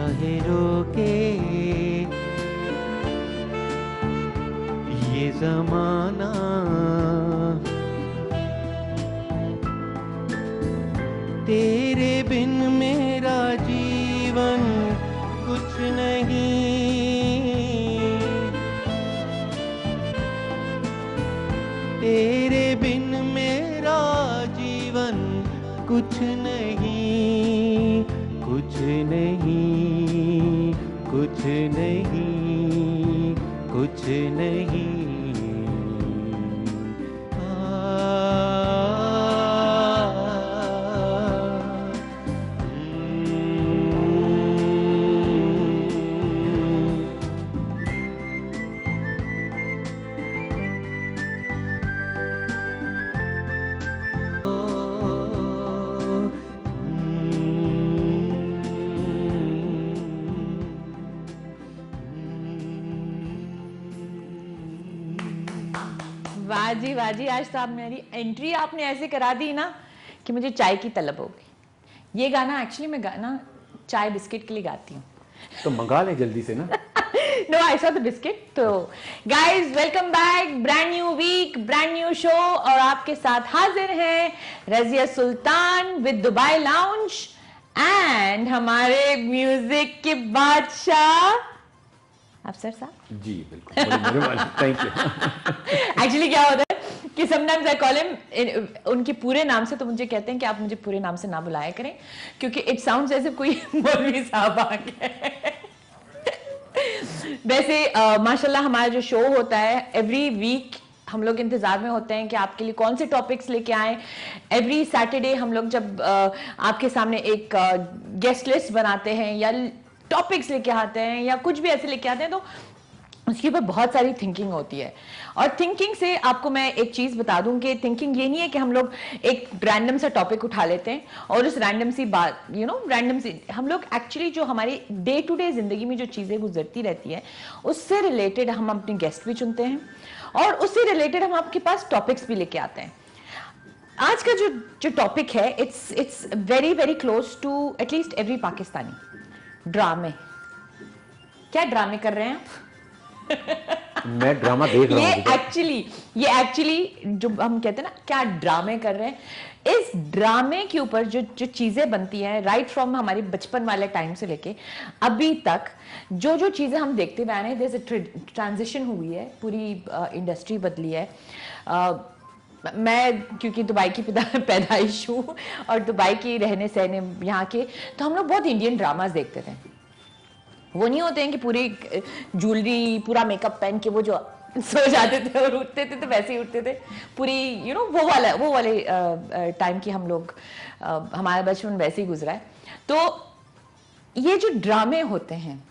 चाहे रोके ये जमाना, तेरे बिन मेरा जीवन कुछ नहीं, तेरे बिन मेरा जीवन कुछ नहीं, कुछ नहीं, कुछ नहीं, कुछ नहीं। वाह जी, आज साहब मेरी एंट्री आपने ऐसे करा दी ना कि मुझे चाय की तलब हो गई। ये गाना एक्चुअली मैं गाना चाय बिस्किट के लिए गाती हूँ, तो मंगा ले जल्दी से ना। No I saw the biscuit. तो guys welcome back, brand new week, brand new show, और आपके साथ हाजिर हैं Razia Sultan with Dubai lounge and हमारे म्यूजिक के बादशाह अफसर साहब। जी बिल्कुल, थैंक यू। एक्चुअली क्या होता है कि समटाइम्स आई कॉल हिम उनके पूरे नाम से, तो मुझे कहते हैं कि आप मुझे पूरे नाम से ना बुलाया करें क्योंकि इट साउंड्स जैसे कोई मौलवी साहब आ गए। वैसे माशाल्लाह हमारा जो शो होता है एवरी वीक हम लोग इंतजार में होते हैं कि आपके लिए कौन से टॉपिक्स लेके आए। एवरी सैटरडे हम लोग जब आपके सामने एक गेस्ट लिस्ट बनाते हैं या टॉपिक्स लेके आते हैं या कुछ भी ऐसे लेके आते हैं, तो उसके ऊपर बहुत सारी थिंकिंग होती है। और थिंकिंग से आपको मैं एक चीज बता दूं कि थिंकिंग ये नहीं है कि हम लोग एक रैंडम सा टॉपिक उठा लेते हैं और उस रैंडम सी बात रैंडम सी, हम लोग एक्चुअली जो हमारी डे टू डे जिंदगी में जो चीजें गुजरती रहती है उससे रिलेटेड हम अपने गेस्ट भी चुनते हैं और उससे रिलेटेड हम आपके पास टॉपिक्स भी लेके आते हैं। आज का जो टॉपिक है it's very very close to at least every Pakistani. ड्रामे। क्या ड्रामे कर रहे हैं आप? मैं ड्रामा देख रहा हूँ। ये एक्चुअली जो हम कहते हैं ना, क्या ड्रामे कर रहे हैं, इस ड्रामे के ऊपर जो चीजें बनती हैं राइट फ्रॉम हमारे बचपन वाले टाइम से लेके अभी तक, जो चीजें हम देखते हुए आ रहे हैं, जैसे ट्रांजिशन हुई है, पूरी इंडस्ट्री बदली है। मैं क्योंकि दुबई की पैदाइश हूँ और दुबई की रहने सहने यहाँ के, तो हम लोग बहुत इंडियन ड्रामास देखते थे। वो नहीं होते हैं कि पूरी ज्वेलरी पूरा मेकअप पहन के वो जो सो जाते थे और उठते थे तो वैसे ही उठते थे, पूरी वो वाले टाइम की हम लोग, हमारा बचपन वैसे ही गुजरा है। तो ये जो ड्रामे होते हैं,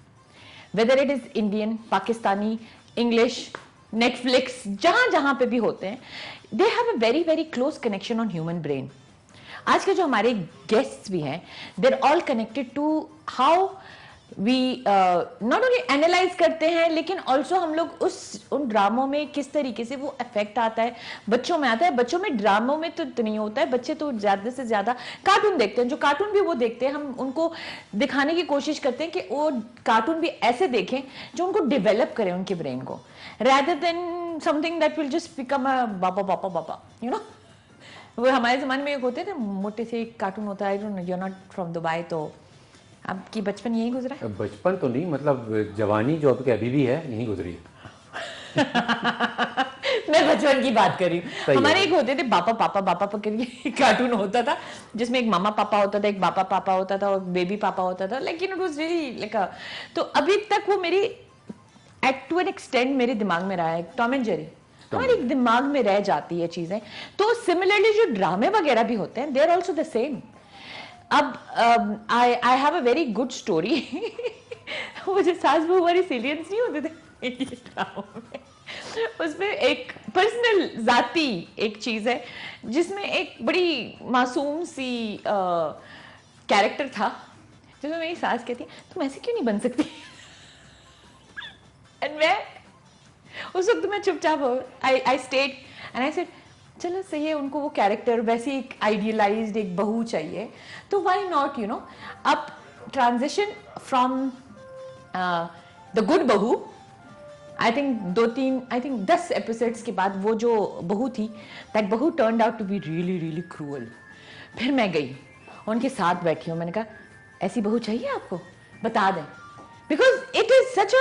whether it is Indian, Pakistani, English, Netflix, जहां जहां पे भी होते हैं, they have a very very close connection on human brain. आज के जो हमारे गेस्ट्स भी हैं, they are all connected to how we not only analyze करते हैं, लेकिन ऑल्सो हम लोग उन ड्रामों में किस तरीके से वो इफेक्ट आता है, बच्चों में आता है। बच्चों में ड्रामों में तो नहीं होता है, बच्चे तो ज्यादा से ज्यादा कार्टून देखते हैं। जो कार्टून भी वो देखते हैं, हम उनको दिखाने की कोशिश करते हैं कि वो कार्टून भी ऐसे देखें जो उनको डेवलप करें उनके ब्रेन को, rather than something that will just become a Baba you know। वो हमारे ज़माने में एक होते थे मोटे से एक कार्टून होता है, you're not from दुबई, तो आपकी बचपन यही गुजरा है? बचपन तो नहीं, मतलब जवानी जो अभी भी है यही गुजरी है। मैं बचपन की बात कर रही हूँ। हमारे एक होते थे पापा करके कार्टून होता था, जिसमें एक मामा पापा होता था, एक पापा होता था और बेबी पापा होता था, लेकिन इट वाज रियली लाइक, तो अभी तक वो मेरी एट टू एन एक्सटेंड मेरे दिमाग में रहा है। टॉम एंड जेरी हमारे दिमाग में रह जाती है चीजें। तो सिमिलरली जो ड्रामे वगैरह भी होते हैं, they are also the same. अब I have a very good story. वो जो सास बहू वाली सीरियल्स नहीं होते थे ड्रामों में, उसमें एक पर्सनल जाती एक चीज है जिसमें एक बड़ी मासूम सी कैरेक्टर था, जिसमें मेरी सास कहती है तुम ऐसे क्यों नहीं बन सकती। एंड मैं उस वक्त मैं चुपचाप I stayed and I said चलो सही है, उनको वो कैरेक्टर वैसी एक आइडियलाइज्ड एक बहू चाहिए तो व्हाई नॉट, यू नो। अब ट्रांजिशन फ्रॉम द गुड बहू, आई थिंक 10 एपिसोड्स के बाद वो जो बहू थी, that bahu turned out to be really really cruel. फिर मैं गई, उनके साथ बैठी हूँ, मैंने कहा ऐसी बहू चाहिए आपको, बता दें, because it is such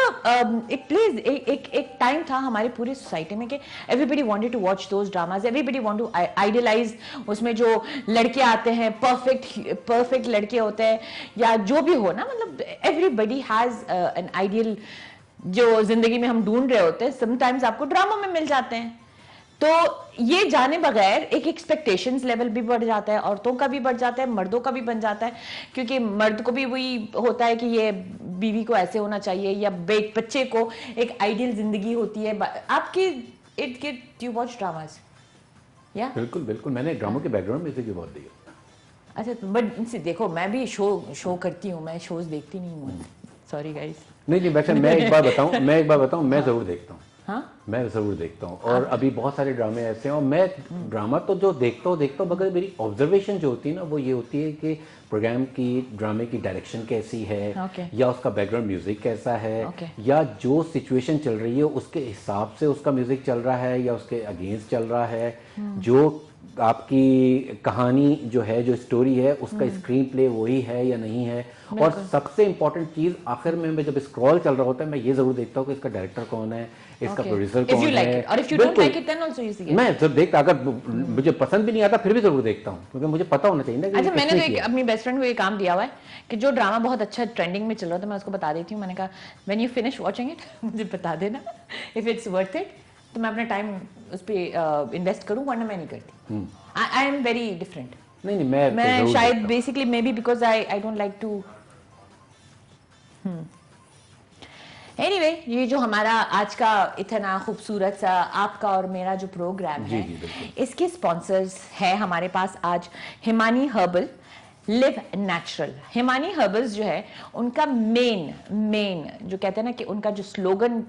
it please एक टाइम था हमारे पूरी सोसाइटी में कि everybody wanted to watch those dramas, everybody want to idealize, उसमें जो लड़के आते हैं परफेक्ट लड़के होते हैं या जो भी हो ना, मतलब एवरीबडी हैज एन आइडियल जो जिंदगी में हम ढूंढ रहे होते हैं, समटाइम्स आपको ड्रामा में मिल जाते हैं। तो ये जाने बगैर एक एक्सपेक्टेशंस लेवल भी बढ़ जाता है, औरतों का भी बढ़ जाता है, मर्दों का भी बन जाता है, क्योंकि मर्द को भी वही होता है कि ये बीवी को ऐसे होना चाहिए, या बच्चे को एक आइडियल जिंदगी होती है। आपके it get you watch dramas? या बिल्कुल बिल्कुल, मैंने ड्रामों के बैकग्राउंड म्यूजिक भी बहुत दिया। अच्छा, बट देखो मैं भी शो करती हूँ, मैं शोज देखती नहीं हूँ, सॉरी गाइस। नहीं वैसे मैं एक बार बताऊं, मैं ज़रूर देखता हूँ। हाँ, मैं ज़रूर देखता हूँ, और अभी बहुत सारे ड्रामे ऐसे हैं, और मैं ड्रामा तो जो देखता हूँ मगर मेरी ऑब्जर्वेशन जो होती है ना, वो ये होती है कि प्रोग्राम की, ड्रामे की डायरेक्शन कैसी है, या उसका बैकग्राउंड म्यूजिक कैसा है, या जो सिचुएशन चल रही है उसके हिसाब से उसका म्यूजिक चल रहा है या उसके अगेंस्ट चल रहा है, जो आपकी कहानी जो है, जो स्टोरी है, उसका स्क्रीन प्ले वही है या नहीं है, और सबसे इंपॉर्टेंट चीज आखिर में मैं जब स्क्रॉल चल रहा होता है, मैं ये जरूर देखता हूँ कि इसका डायरेक्टर कौन है, इसका प्रोड्यूसर कौन है। और if you don't like it, then also you see it. मैं जब देखता, अगर मुझे पसंद भी नहीं आता फिर भी जरूर देखता हूँ, क्योंकि मुझे पता होना चाहिए ना कि अच्छा, मैंने तो एक अपनी बेस्ट फ्रेंड को ये काम दिया हुआ है कि जो ड्रामा बहुत अच्छा ट्रेंडिंग में चल रहा था, मैं उसको बता देती हूँ, मैंने कहा when you finish watching it मुझे बता देना, इफ इट्स वर्थ इट, तो मैं अपना टाइम उस पर इन्वेस्ट करूँ, वरना मैं नहीं करती। I am very different. नहीं मैं शायद basically maybe because I don't like to. Anyway, ये जो हमारा आज का इतना खूबसूरत सा आपका और मेरा जो प्रोग्राम है, इसके स्पॉन्सर्स है हमारे पास आज Himani herbal, live natural. Himani herbals जो है उनका मेन जो कहते हैं ना कि उनका जो स्लोगन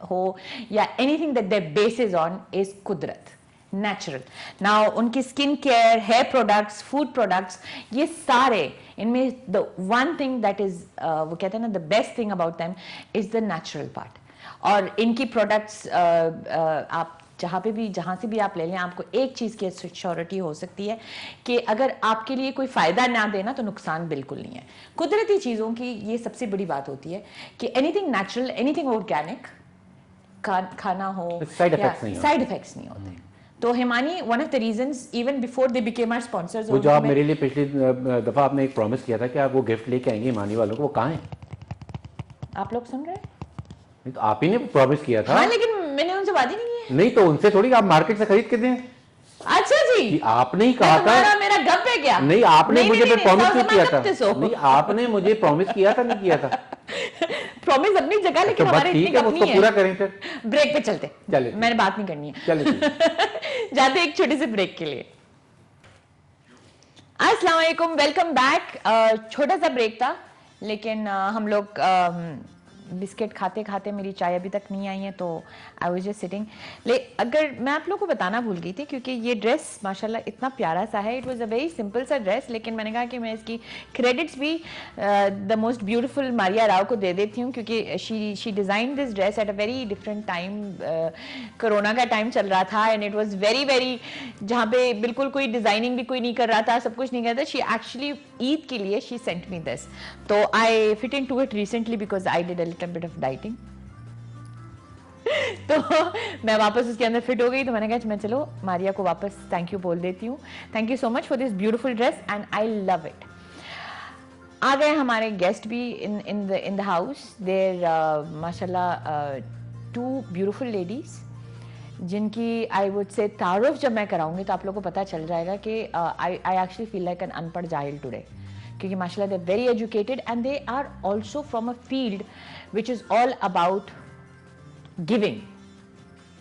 हो या anything that their base is on is कुदरत, नेचुरल। नाउ उनकी skin care, hair products, food products, ये सारे इनमें the one thing that is वो कहते हैं ना the best thing about them is the natural part. और इनकी प्रोडक्ट्स आप जहाँ से भी आप ले लें, आपको एक चीज़ की श्योरिटी हो सकती है कि अगर आपके लिए कोई फ़ायदा ना देना तो नुकसान बिल्कुल नहीं है। कुदरती चीज़ों की ये सबसे बड़ी बात होती है कि एनीथिंग नेचुरल, एनीथिंग ऑर्गेनिक खाना हो, साइड इफेक्ट्स नहीं होते। तो Himani, one of the reasons even before they became our sponsors, वो जो आप मेरे लिए पिछली दफा आपने एक प्रॉमिस किया था कि आप वो गिफ्ट लेके आएंगे हिमानी वालों को, वो कहाँ है? आप लोग सुन रहे हैं? नहीं तो आप ही ने प्रॉमिस किया था। हाँ, लेकिन मैंने उनसे बात ही नहीं की। नहीं तो उनसे थोड़ी, आप मार्केट से खरीद के दें। अच्छा जी, आपने ही कहा था। मेरा गप है क्या? नहीं, आपने मुझे प्रॉमिस क्यों किया था? नहीं, आपने मुझे प्रॉमिस किया था, नहीं किया था? प्रॉमिस अपनी जगह, लेकिन हमारे इतनी कंपनी है। पूरा करें फिर। ब्रेक पे चलते, मैंने बात नहीं करनी है। जाते एक छोटे से ब्रेक के लिए। अस्सलाम वालेकुम, वेलकम बैक। छोटा सा ब्रेक था, लेकिन हम लोग बिस्किट खाते खाते मेरी चाय अभी तक नहीं आई है, तो आई वाज जस्ट सिटिंग। अगर मैं आप लोगों को बताना भूल गई थी, क्योंकि ये ड्रेस माशाल्लाह इतना प्यारा सा है, it was a very simple सा ड्रेस, लेकिन मैंने कहा कि मैं इसकी क्रेडिट्स भी the most beautiful Maria Rao को दे देती हूँ, क्योंकि she design this dress at a very different time. Corona का टाइम चल रहा था, एंड इट वॉज वेरी जहाँ पे बिल्कुल कोई डिज़ाइनिंग भी कोई नहीं कर रहा था, सब कुछ नहीं कर रहा था। शी एक्चुअली ईद के लिए शी सेंट मी दिस, तो I fit into it recently because I did a bit of dieting. तो मैं वापस उसके अंदर फिट हो गई, तो मैंने कहा मैं चलो मारिया को वापस थैंक यू बोल देती हूँ। Thank you so much for this beautiful dress and I love it. आ गए हमारे गेस्ट भी इन द हाउस। देयर माशाल्लाह 2 ब्यूटीफुल लेडीज, जिनकी आई वुड से तारुफ जब मैं कराऊंगी तो आप लोगों को पता चल जाएगा कि I actually feel like an अनपढ़ जाहिल टुडे, क्योंकि माशाल्लाह they are very educated and they are also from a field which is all about giving,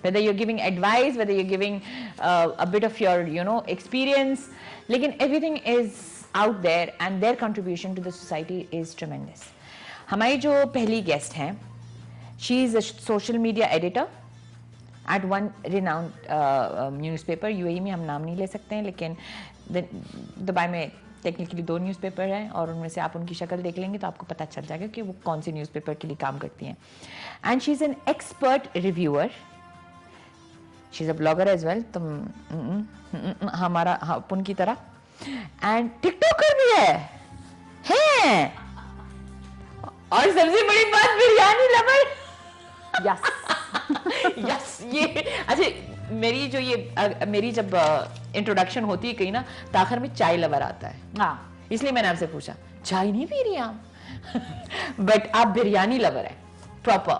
whether you're giving advice, whether you're giving a bit of your experience, lekin everything is out there and their contribution to the society is tremendous. हमारी जो पहली guest हैं, she is a social media editor at one renowned newspaper, UAE में हम नाम नहीं ले सकते हैं, लेकिन दुबई में टेक्निकली 2 न्यूज़पेपर हैं और उनमें से आप उनकी शक्ल देख लेंगे तो आपको पता चल जाएगा कि वो कौन सी न्यूज़पेपर के लिए काम करती हैं. And she is an expert reviewer, she is a blogger as well, तुम हमारा अपन की तरह, एंड टिकटॉकर भी है. और सबसे बड़ी बात बिरयानी लवर. यस ये अच्छा मेरी जब इंट्रोडक्शन होती है कहीं ना तो आखिर में चाय लवर आता है. हाँ, इसलिए मैंने आपसे पूछा चाय नहीं पी रही आप. बट आप बिरयानी लवर है प्रॉपर.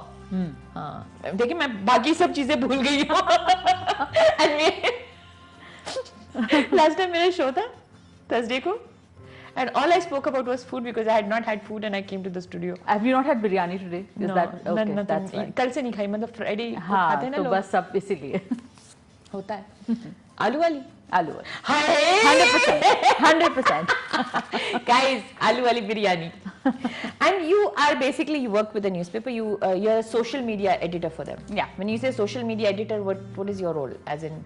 हाँ देखिए मैं बाकी सब चीजें भूल गई हूँ. लास्ट टाइम मेरा शो था थर्सडे को and all I spoke about was food because I had not had food and I came to the studio. Have you not had biryani today? Is No, that okay? nothing. That's fine. कल से नहीं खाई, मतलब Friday हाँ, खाते हैं ना तो लोग. बस सब इसीलिए होता है. आलू वाली. आलू हाय 100%. guys, आलू वाली biryani. And you are basically, you work with a newspaper, you're a social media editor for them. Yeah. When you say social media editor, what is your role as in?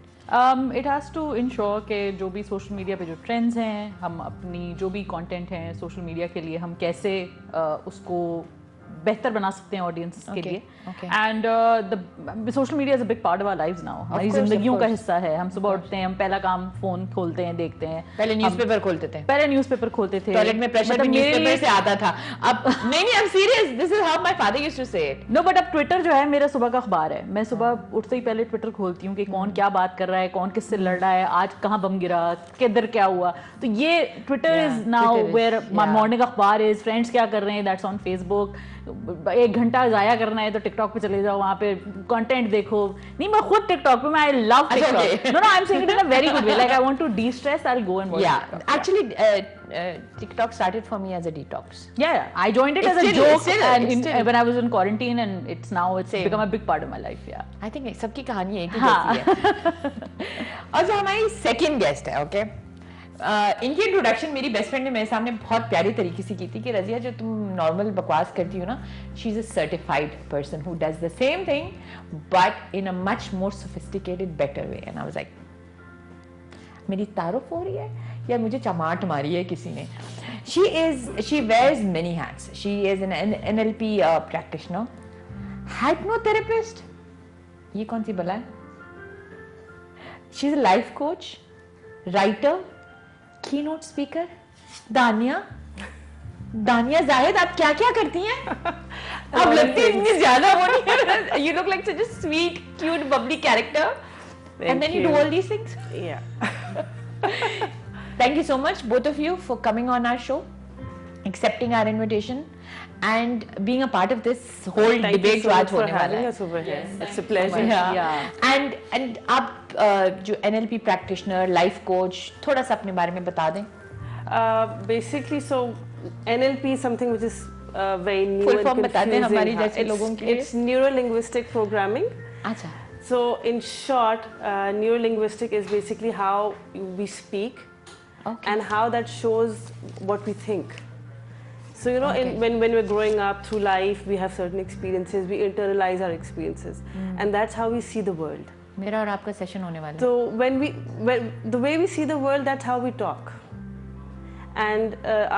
It has to ensure कि जो भी social media पे जो trends हैं, हम अपनी जो भी कंटेंट हैं सोशल मीडिया के लिए हम कैसे उसको बेहतर बना सकते हैं ऑडियंस के लिए. And the social media is a big part of our lives now. हमारी जिंदगियों का हिस्सा है. हम सुबह उठते हैं, हम पहला काम फोन खोलते हैं, देखते हैं. पहले न्यूज़पेपर खोलते थे. टॉयलेट में प्रेशर भी न्यूज़पेपर से आता था. अब नहीं I am serious, this is how my father used to say it. No but अब ट्विटर जो है मेरा सुबह का अखबार है. मैं सुबह उठते ही पहले ट्विटर खोलती हूँ कि कौन क्या बात कर रहा है, कौन किससे लड़ रहा है, आज कहाँ बम गिरा, किधर क्या हुआ. तो ये Twitter is now where my morning akhbar is. Friends क्या कर रहे हैं, दैट्स ऑन फेसबुक. 1 घंटा जाया करना है तो टिकटॉक पे चले जाओ, वहाँ पे कंटेंट देखो. नहीं मैं खुद टिकटॉक पे, मैं I love TikTok. No I am saying it in a very good way. Like I want to de-stress, I'll go and watch TikTok. Actually, TikTok started for me as a detox. Yeah, I joined it as a joke when I was in quarantine, and it's become a big part of my life. Yeah, I think सबकी कहानी एक ही जैसी है. और जो हमारी second guest है, okay, इनकी इंट्रोडक्शन मेरी बेस्ट फ्रेंड ने मेरे सामने बहुत प्यारी तरीके से की थी कि रजिया जो तुम नॉर्मल बकवास करती हो ना, she is a certified person who does the same thing but in a much more sophisticated better way. And I was like मेरी तारुफ हो रही है या मुझे चमाट मारी है किसी ने. she wears many hats. She is an NLP practitioner, hypnotherapist, ये कौन सी बला है. she is a life coach, writer, keynote speaker. दानिया जाहिद, आप क्या क्या करती हैं? आप लगती है इतनी ज्यादा वो नहीं. You look like such a sweet, cute, bubbly character. And then you do all these things. yeah. Thank you so much, both of you, for coming on our show, accepting our invitation, and being a part of this whole debate जो आज होने वाला है. It's a pleasure. Yeah. And आप जो NLP practitioner, life coach, थोड़ा सा अपने बारे में बता दें. Basically, so NLP is something which is very new Full and form बता दें हमारी जैसे लोगों के लिए. It's neuro-linguistic programming. अच्छा. So in short, neuro-linguistic is basically how we speak and how that shows what we think. So you know, when we're growing up through life, we have certain experiences, we internalize our experiences, and that's how we see the world. मेरा और आपका session होने वाला है. So when the way we see the world, that's how we talk. And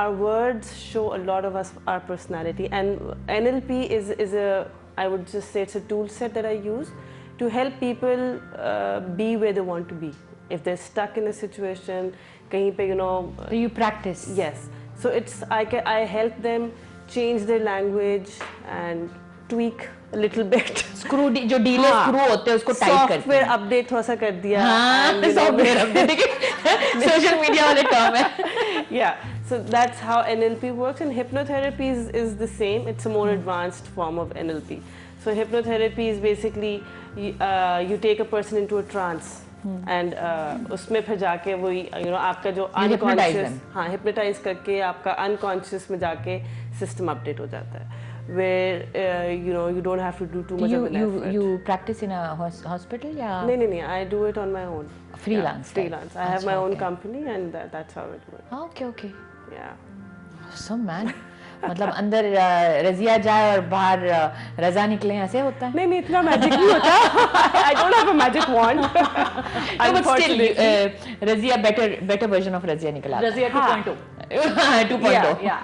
our words show a lot of our personality. And NLP is a, I would just say it's a tool set that I use to help people be where they want to be. If they're stuck in a situation, kahin pe, you know. So you practice. Yes. So I help them change their language and tweak a little bit. जो dealer screw होते हैं उसको tight करते हैं. Software update थोड़ा सा कर दिया. सॉफ्टवेयर अपडेट सोशल मीडिया वाले टर्म है. Yeah, so that's how NLP works, and hypnotherapy is the same. It's a more advanced form of NLP. So hypnotherapy is basically you take a person into a trance, and उसमें फिर जाके वही you know आपका जो unconscious, हाँ hypnotize करके आपका unconscious में जाके system update हो जाता है. Where you know you don't have to do too much of an effort. You practice in a hospital या? नहीं, I do it on my own. Freelance. Yeah, freelance. I have my own company, and that's how it works. Okay. Yeah. Awesome, man. मतलब अंदर रजिया जाए और बाहर रजा निकले, ऐसे होता है? नहीं इतना मैजिक नहीं होता. I don't have a magic wand. No, but still, Razia better version of Razia निकला. Razia 2.0. 2.0. Yeah.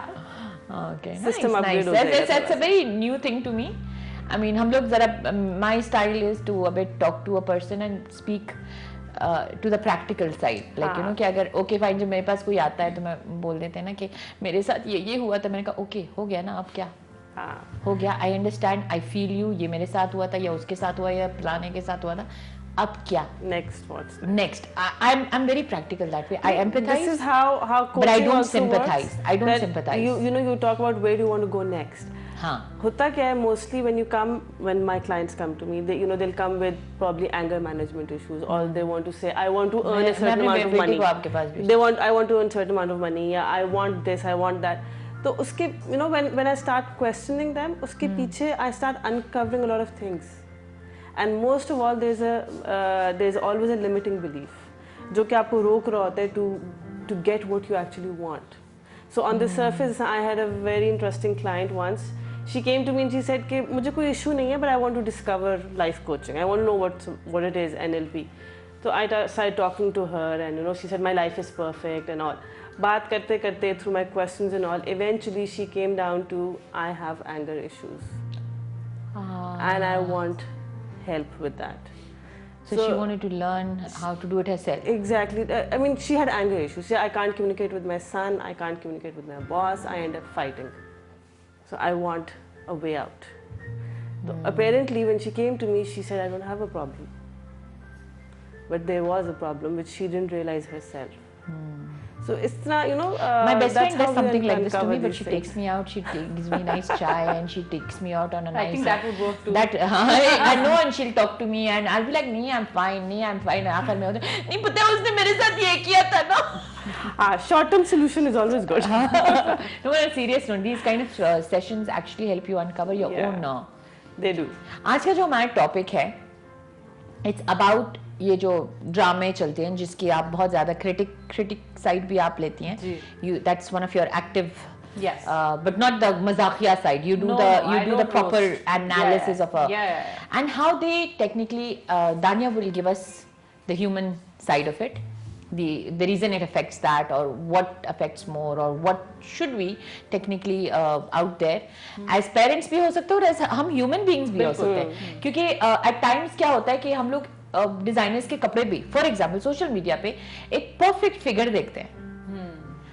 Okay, System nice. upgrade हो जाएगा That's a very new thing to me. I mean, हम लोग जरा, my style is to a bit talk to a person and speak to the practical side. Like, you know, कि अगर okay fine, जब मेरे पास कोई आता है तो मैं बोल देते हैं ना कि मेरे साथ ये हुआ था, मैंने कहा okay हो गया ना, अब क्या हो गया, I understand, I feel you, ये मेरे साथ हुआ था या उसके साथ हुआ या फलाने के साथ हुआ था, अब क्या next. I'm very practical that way. I empathize. This is how but I coaching don't also sympathize. works, I don't that sympathize. You know, you talk about where do you want to go next. हाँ. होता क्या है, mostly when my clients come to me, they, you know, they'll come with probably anger management issues, or they want to say I want to earn a certain amount of money. I want to earn certain amount of money, yeah, I want this, I want that. तो उसके, you know, when I start questioning them, उसके पीछे I start uncovering a lot of things. And most of all, there's always a limiting belief, जो कि आपको रोक रहा होता है to get what you actually want. So on the surface, I had a very interesting client once. She came to me and she said कि मुझे कोई issue नहीं है, but I want to discover life coaching. I want to know what it is, NLP. So I started talking to her, and you know, she said my life is perfect and all. बात करते करते through my questions and all, eventually she came down to I have anger issues, and I want help with that. So she wanted to learn how to do it herself. Exactly. I mean, she had anger issues. She said, I can't communicate with my son, I can't communicate with my boss, I end up fighting. So I want a way out. So apparently when she came to me, she said, I don't have a problem. But there was a problem which she didn't realize herself. So it's not, you know, my best friend does something like this to me, but she things. takes me out, she gives me nice chai, and she takes me out on a nice. I think that would work too. That I know, and she'll talk to me, and I'll be like, "Nee, I'm fine. Nee, I'm fine." आखिर में होता है, नहीं पता है उसने मेरे साथ ये किया था ना. Short-term solution is always good. No, on a serious note, these kind of sessions actually help you uncover your own. They do. आज का जो हमारा टॉपिक है, it's about ये जो ड्रामे चलते हैं जिसकी आप बहुत ज्यादा क्रिटिक साइड भी आप लेती हैं. That's one of your active. Yes. But not the mazakia side. You do the proper analysis of a. And how they technically, Danya will give us the human side of it, the reason it affects that, or what affects more, or what should we technically out there. As parents भी हो सकते हैं और as हम human beings भी हो सकते हैं, क्योंकि at times क्या होता है कि हम लोग डिजाइनर्स के कपड़े भी, फॉर एग्जाम्पल सोशल मीडिया पे एक परफेक्ट फिगर देखते हैं.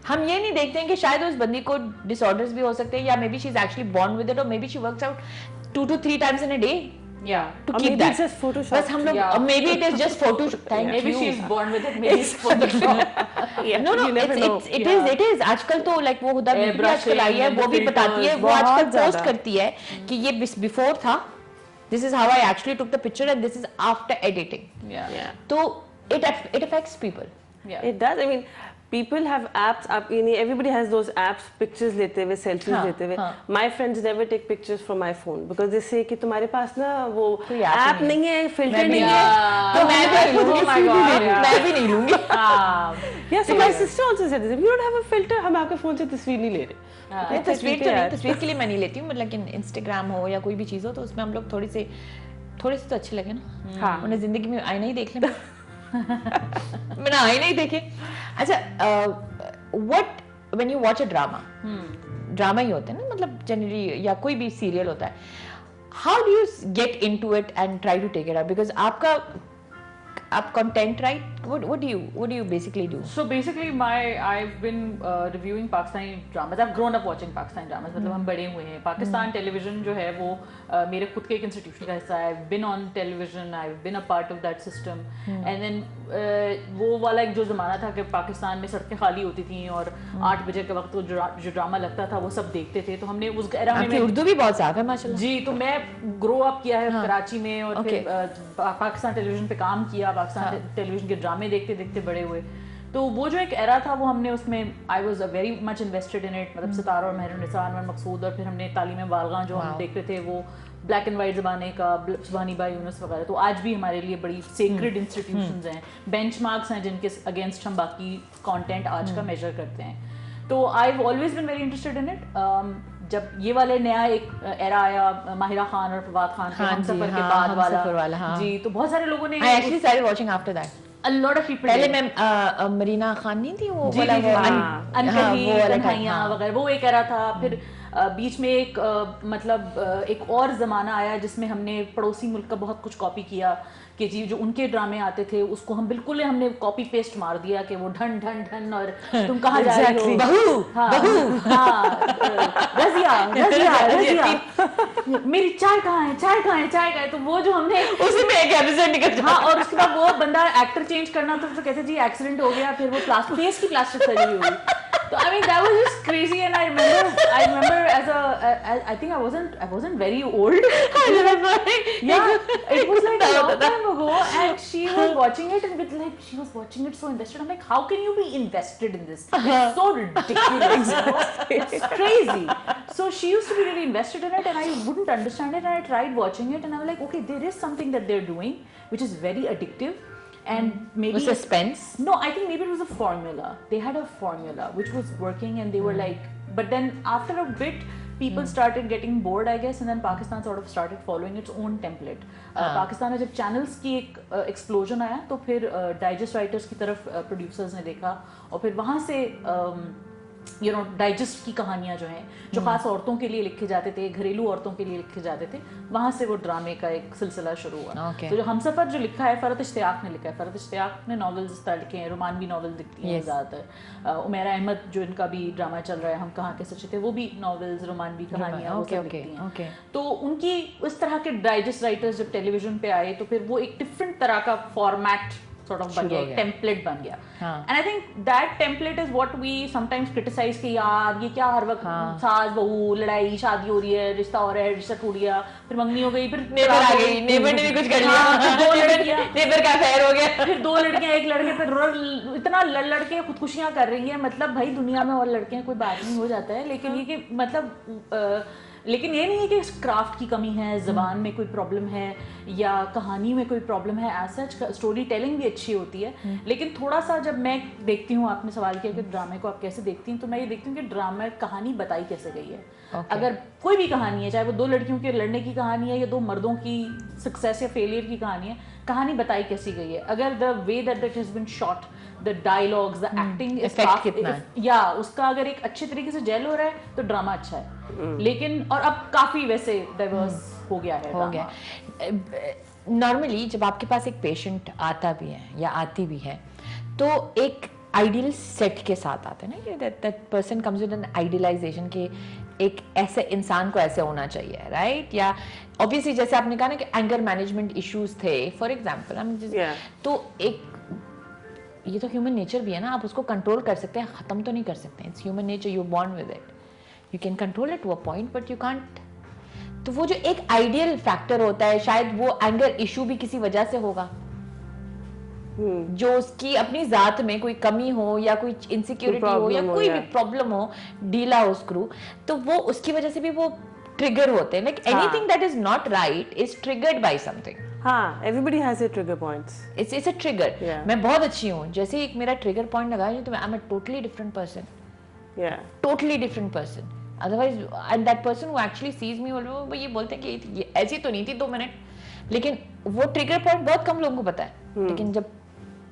हम ये नहीं देखते हैं कि शायद उस बंदी को डिसऑर्डर्स भी हो सकते हैं, या maybe she is actually born with it, और maybe she works out 2 to 3 times in a day. Yeah. To keep that. It's just Photoshop. बस हम लोग, maybe it is just Photoshop. Maybe she is born with it. Maybe it's Photoshop. No, it is. आजकल तो like वो हुदा भी आजकल आई है, वो भी बताती है, वो आजकल पोस्ट करती है कि ये बिफोर था. This is how I actually took the picture, and this is after editing. Yeah. So it affects people. Yeah. It does. I mean, people have apps. Everybody has those apps. Pictures लेते हुए, selfies लेते हुए. My friends never take pictures from my phone because they say कि तुम्हारे पास ना वो app नहीं है, filter नहीं है. तो मैं भी नहीं लूँगी. Yeah, so my sister also said this. If you don't have a filter, हम आपके फोन से तस्वीर नहीं ले रहे. तस्वीर के लिए मैं नहीं लेती हूँ, लेकिन इंस्टाग्राम हो या कोई भी चीज़ हो तो उसमें हम लोग थोड़े से तो अच्छे लगे ना. उन्हें जिंदगी में आईना ही देख लें. मैंने आईना ही देखे. अच्छा, what when you watch a drama, drama ही होते हैं ना, मतलब जनरली, या कोई भी सीरियल होता है, how do you get into it and try to take it out? Because आप content write, what do you basically do? So basically I've been reviewing Pakistani dramas. I've grown up watching Pakistani dramas. मतलब हम बड़े हुए हैं. Pakistan television जो है वो मेरे खुद के एक इंस्टीट्यूशन का हिस्सा है. I've been on television, I've been a part of that system. And then वो वाला एक जो ज़माना था कि पाकिस्तान में सड़कें खाली होती थी और 8 बजे के वक्त जो ड्रामा लगता था वो सब देखते थे. तो हमने उस एरा में, उर्दू भी बहुत साफ है माशाल्लाह. जी, तो मैं ग्रो अप किया है कराची में, और फिर पाकिस्तान टेलीविजन पे काम किया, पाकिस्तान टेलीविजन के ड्रामे देखते देखते बड़े हुए. तो वो जो एक एरा था वो हमने उसमें, I was very much invested in it. मतलब सितारा और महरुन्निसा, अनवर मकसूद, और फिर हमने तालीम बालगां जो हम देखते थे वो ब्लैक एंड वाइट ज़माने का, सुबहानी बाई यूनुस वगैरह. तो आज भी हमारे लिए बड़ी सेक्रेड इंस्टीट्यूशंस हैं, बेंचमार्क्स हैं जिनके अगेंस्ट हम बाकी कंटेंट आज का मेजर करते हैं. तो I have always been very interested in it. जब ये वाले नया एक एरा आया माहिरा खान और फवाद खान का, हमसफर के बाद वाला जी, तो बहुत सारे लोगों ने I actually started watching after that. a lot of people पहले मैं मरीना खान नहीं थी वो वाला अनकही कन्हैया वगैरह, वो एक एरा था। फिर बीच में एक मतलब एक और ज़माना आया जिसमें हमने पड़ोसी मुल्क का बहुत कुछ कॉपी किया कि जी जो उनके ड्रामे आते थे उसको हम बिल्कुल हमने कॉपी पेस्ट मार दिया कि वो ढन ढन ढन और तुम कहाँ जा रही हो बहू, रज़िया रज़िया रज़िया मेरी चाय कहाँ है, चाय कहाँ है, चाय कहाँ है। तो वो जो हमने उसमें एक एपिसोड निकल हाँ, और उसके बाद वो बंदा एक्टर चेंज करना तो कहते जी एक्सीडेंट हो गया, फिर वो फेस की प्लास्टिक सर्जरी हुई। So I mean that was just crazy, and I remember as I think I wasn't very old. I remember. Yeah, it was like a long time ago, and she was watching it and she was watching it so invested. I'm like, how can you be invested in this? It's so ridiculous. It's crazy. So she used to be really invested in it, and I wouldn't understand it, and I tried watching it, and I was like, okay, there is something that they're doing which is very addictive. And maybe was suspense. No, I think maybe it was a formula. They had a formula which was working, and they were like. But then after a bit, people started getting bored, I guess, and then Pakistan sort of started following its own template. Pakistan में जब channels की एक explosion आया, तो फिर digest writers की तरफ producers ने देखा, और फिर वहाँ से डाइजेस्ट की कहानियाँ जो हैं, जो खास औरतों के लिए लिखे जाते थे, घरेलू औरतों के लिए लिखे जाते थे, वहाँ से वो ड्रामे का एक सिलसिला शुरू हुआ। तो जो हमसफर जो लिखा है फरहत इश्तियाक ने लिखा है, फरहत इश्तियाक ने नॉवेल्स इस तरह लिखे हैं, रोमानवी नॉवेल लिखती हैं ज़्यादातर। उमेरा अहमद जो इनका भी ड्रामा चल रहा है हम कहाँ के सच्चे थे, वो भी नॉवेल्स रोमानवी कहानियाँ वो सब लिखती हैं। तो उनकी उस तरह के डाइजेस्ट राइटर्स जब टेलीविजन पे आए तो फिर वो एक डिफरेंट तरह का फॉर्मेट sort of बन गया, एक टेम्पलेट बन गया। And I think that template is what we sometimes criticize कि यार ये क्या हर वक्त सास बहू लड़ाई, शादी हो रही है, रिश्ता हो रहा है, रिश्ता टूट गया, फिर मंगनी हो गई, फिर नेबर आ गई, नेबर ने भी कुछ कर लिया, दो लड़कियां, नेबर का अफेयर हो गया, फिर दो लड़कियां एक लड़के पे इतना लड़ के खुदकुशियां कर रही है। मतलब भाई दुनिया में और लड़के कोई बात नहीं हो जाता है, लेकिन ये कि मतलब लेकिन ये नहीं है कि क्राफ्ट की कमी है, ज़बान में कोई प्रॉब्लम है या कहानी में कोई प्रॉब्लम है। एज सच स्टोरी टेलिंग भी अच्छी होती है, लेकिन थोड़ा सा जब मैं देखती हूँ, आपने सवाल किया कि ड्रामे को आप कैसे देखती हैं, तो मैं ये देखती हूँ कि ड्रामा कहानी बताई कैसे गई है। अगर कोई भी कहानी है, चाहे वो दो लड़कियों के लड़ने की कहानी है या दो मर्दों की सक्सेस या फेलियर की कहानी है, कहानी बताई कैसी गई है। अगर the way that it has been shot, the dialogues, the acting या उसका अगर एक अच्छे तरीके से जेल हो रहा है तो ड्रामा अच्छा है। लेकिन और अब काफी वैसे डाइवर्स हो गया है। नॉर्मली जब आपके पास एक पेशेंट आता भी है या आती भी है तो एक आइडियल सेट के साथ आते हैं ना, that person comes with an idealization के एक ऐसे इंसान को ऐसे होना चाहिए, राइट? या ऑब्वियसली जैसे आपने कहा ना कि एंगर मैनेजमेंट इश्यूज थे फॉर एग्जांपल, तो एक ये तो ह्यूमन नेचर भी है ना, आप उसको कंट्रोल कर सकते हैं, खत्म तो नहीं कर सकते। It's human nature, you born with it, you can control it to a point but you can't. तो वो जो एक आइडियल फैक्टर होता है, शायद वो एंगर इशू भी किसी वजह से होगा, जो उसकी अपनी जात में कोई कमी हो या कोई इनसिक्योरिटी हो या कोई भी प्रॉब्लम हो, ढीला हो स्क्रू, तो वो उसकी वजह से भी वो ट्रिगर होते हैं। Like anything that is not right is triggered by something. हाँ, everybody has their trigger points. It's a trigger. मैं बहुत अच्छी हूँ, जैसे एक मेरा ट्रिगर पॉइंट लगा तो I'm a totally different person. Yeah. Totally different person. Otherwise, and that person who actually sees me, वो ये बोलते हैं कि ये ऐसी तो नहीं थी 2 मिनट, लेकिन वो ट्रिगर पॉइंट बहुत कम लोगों को पता है। लेकिन जब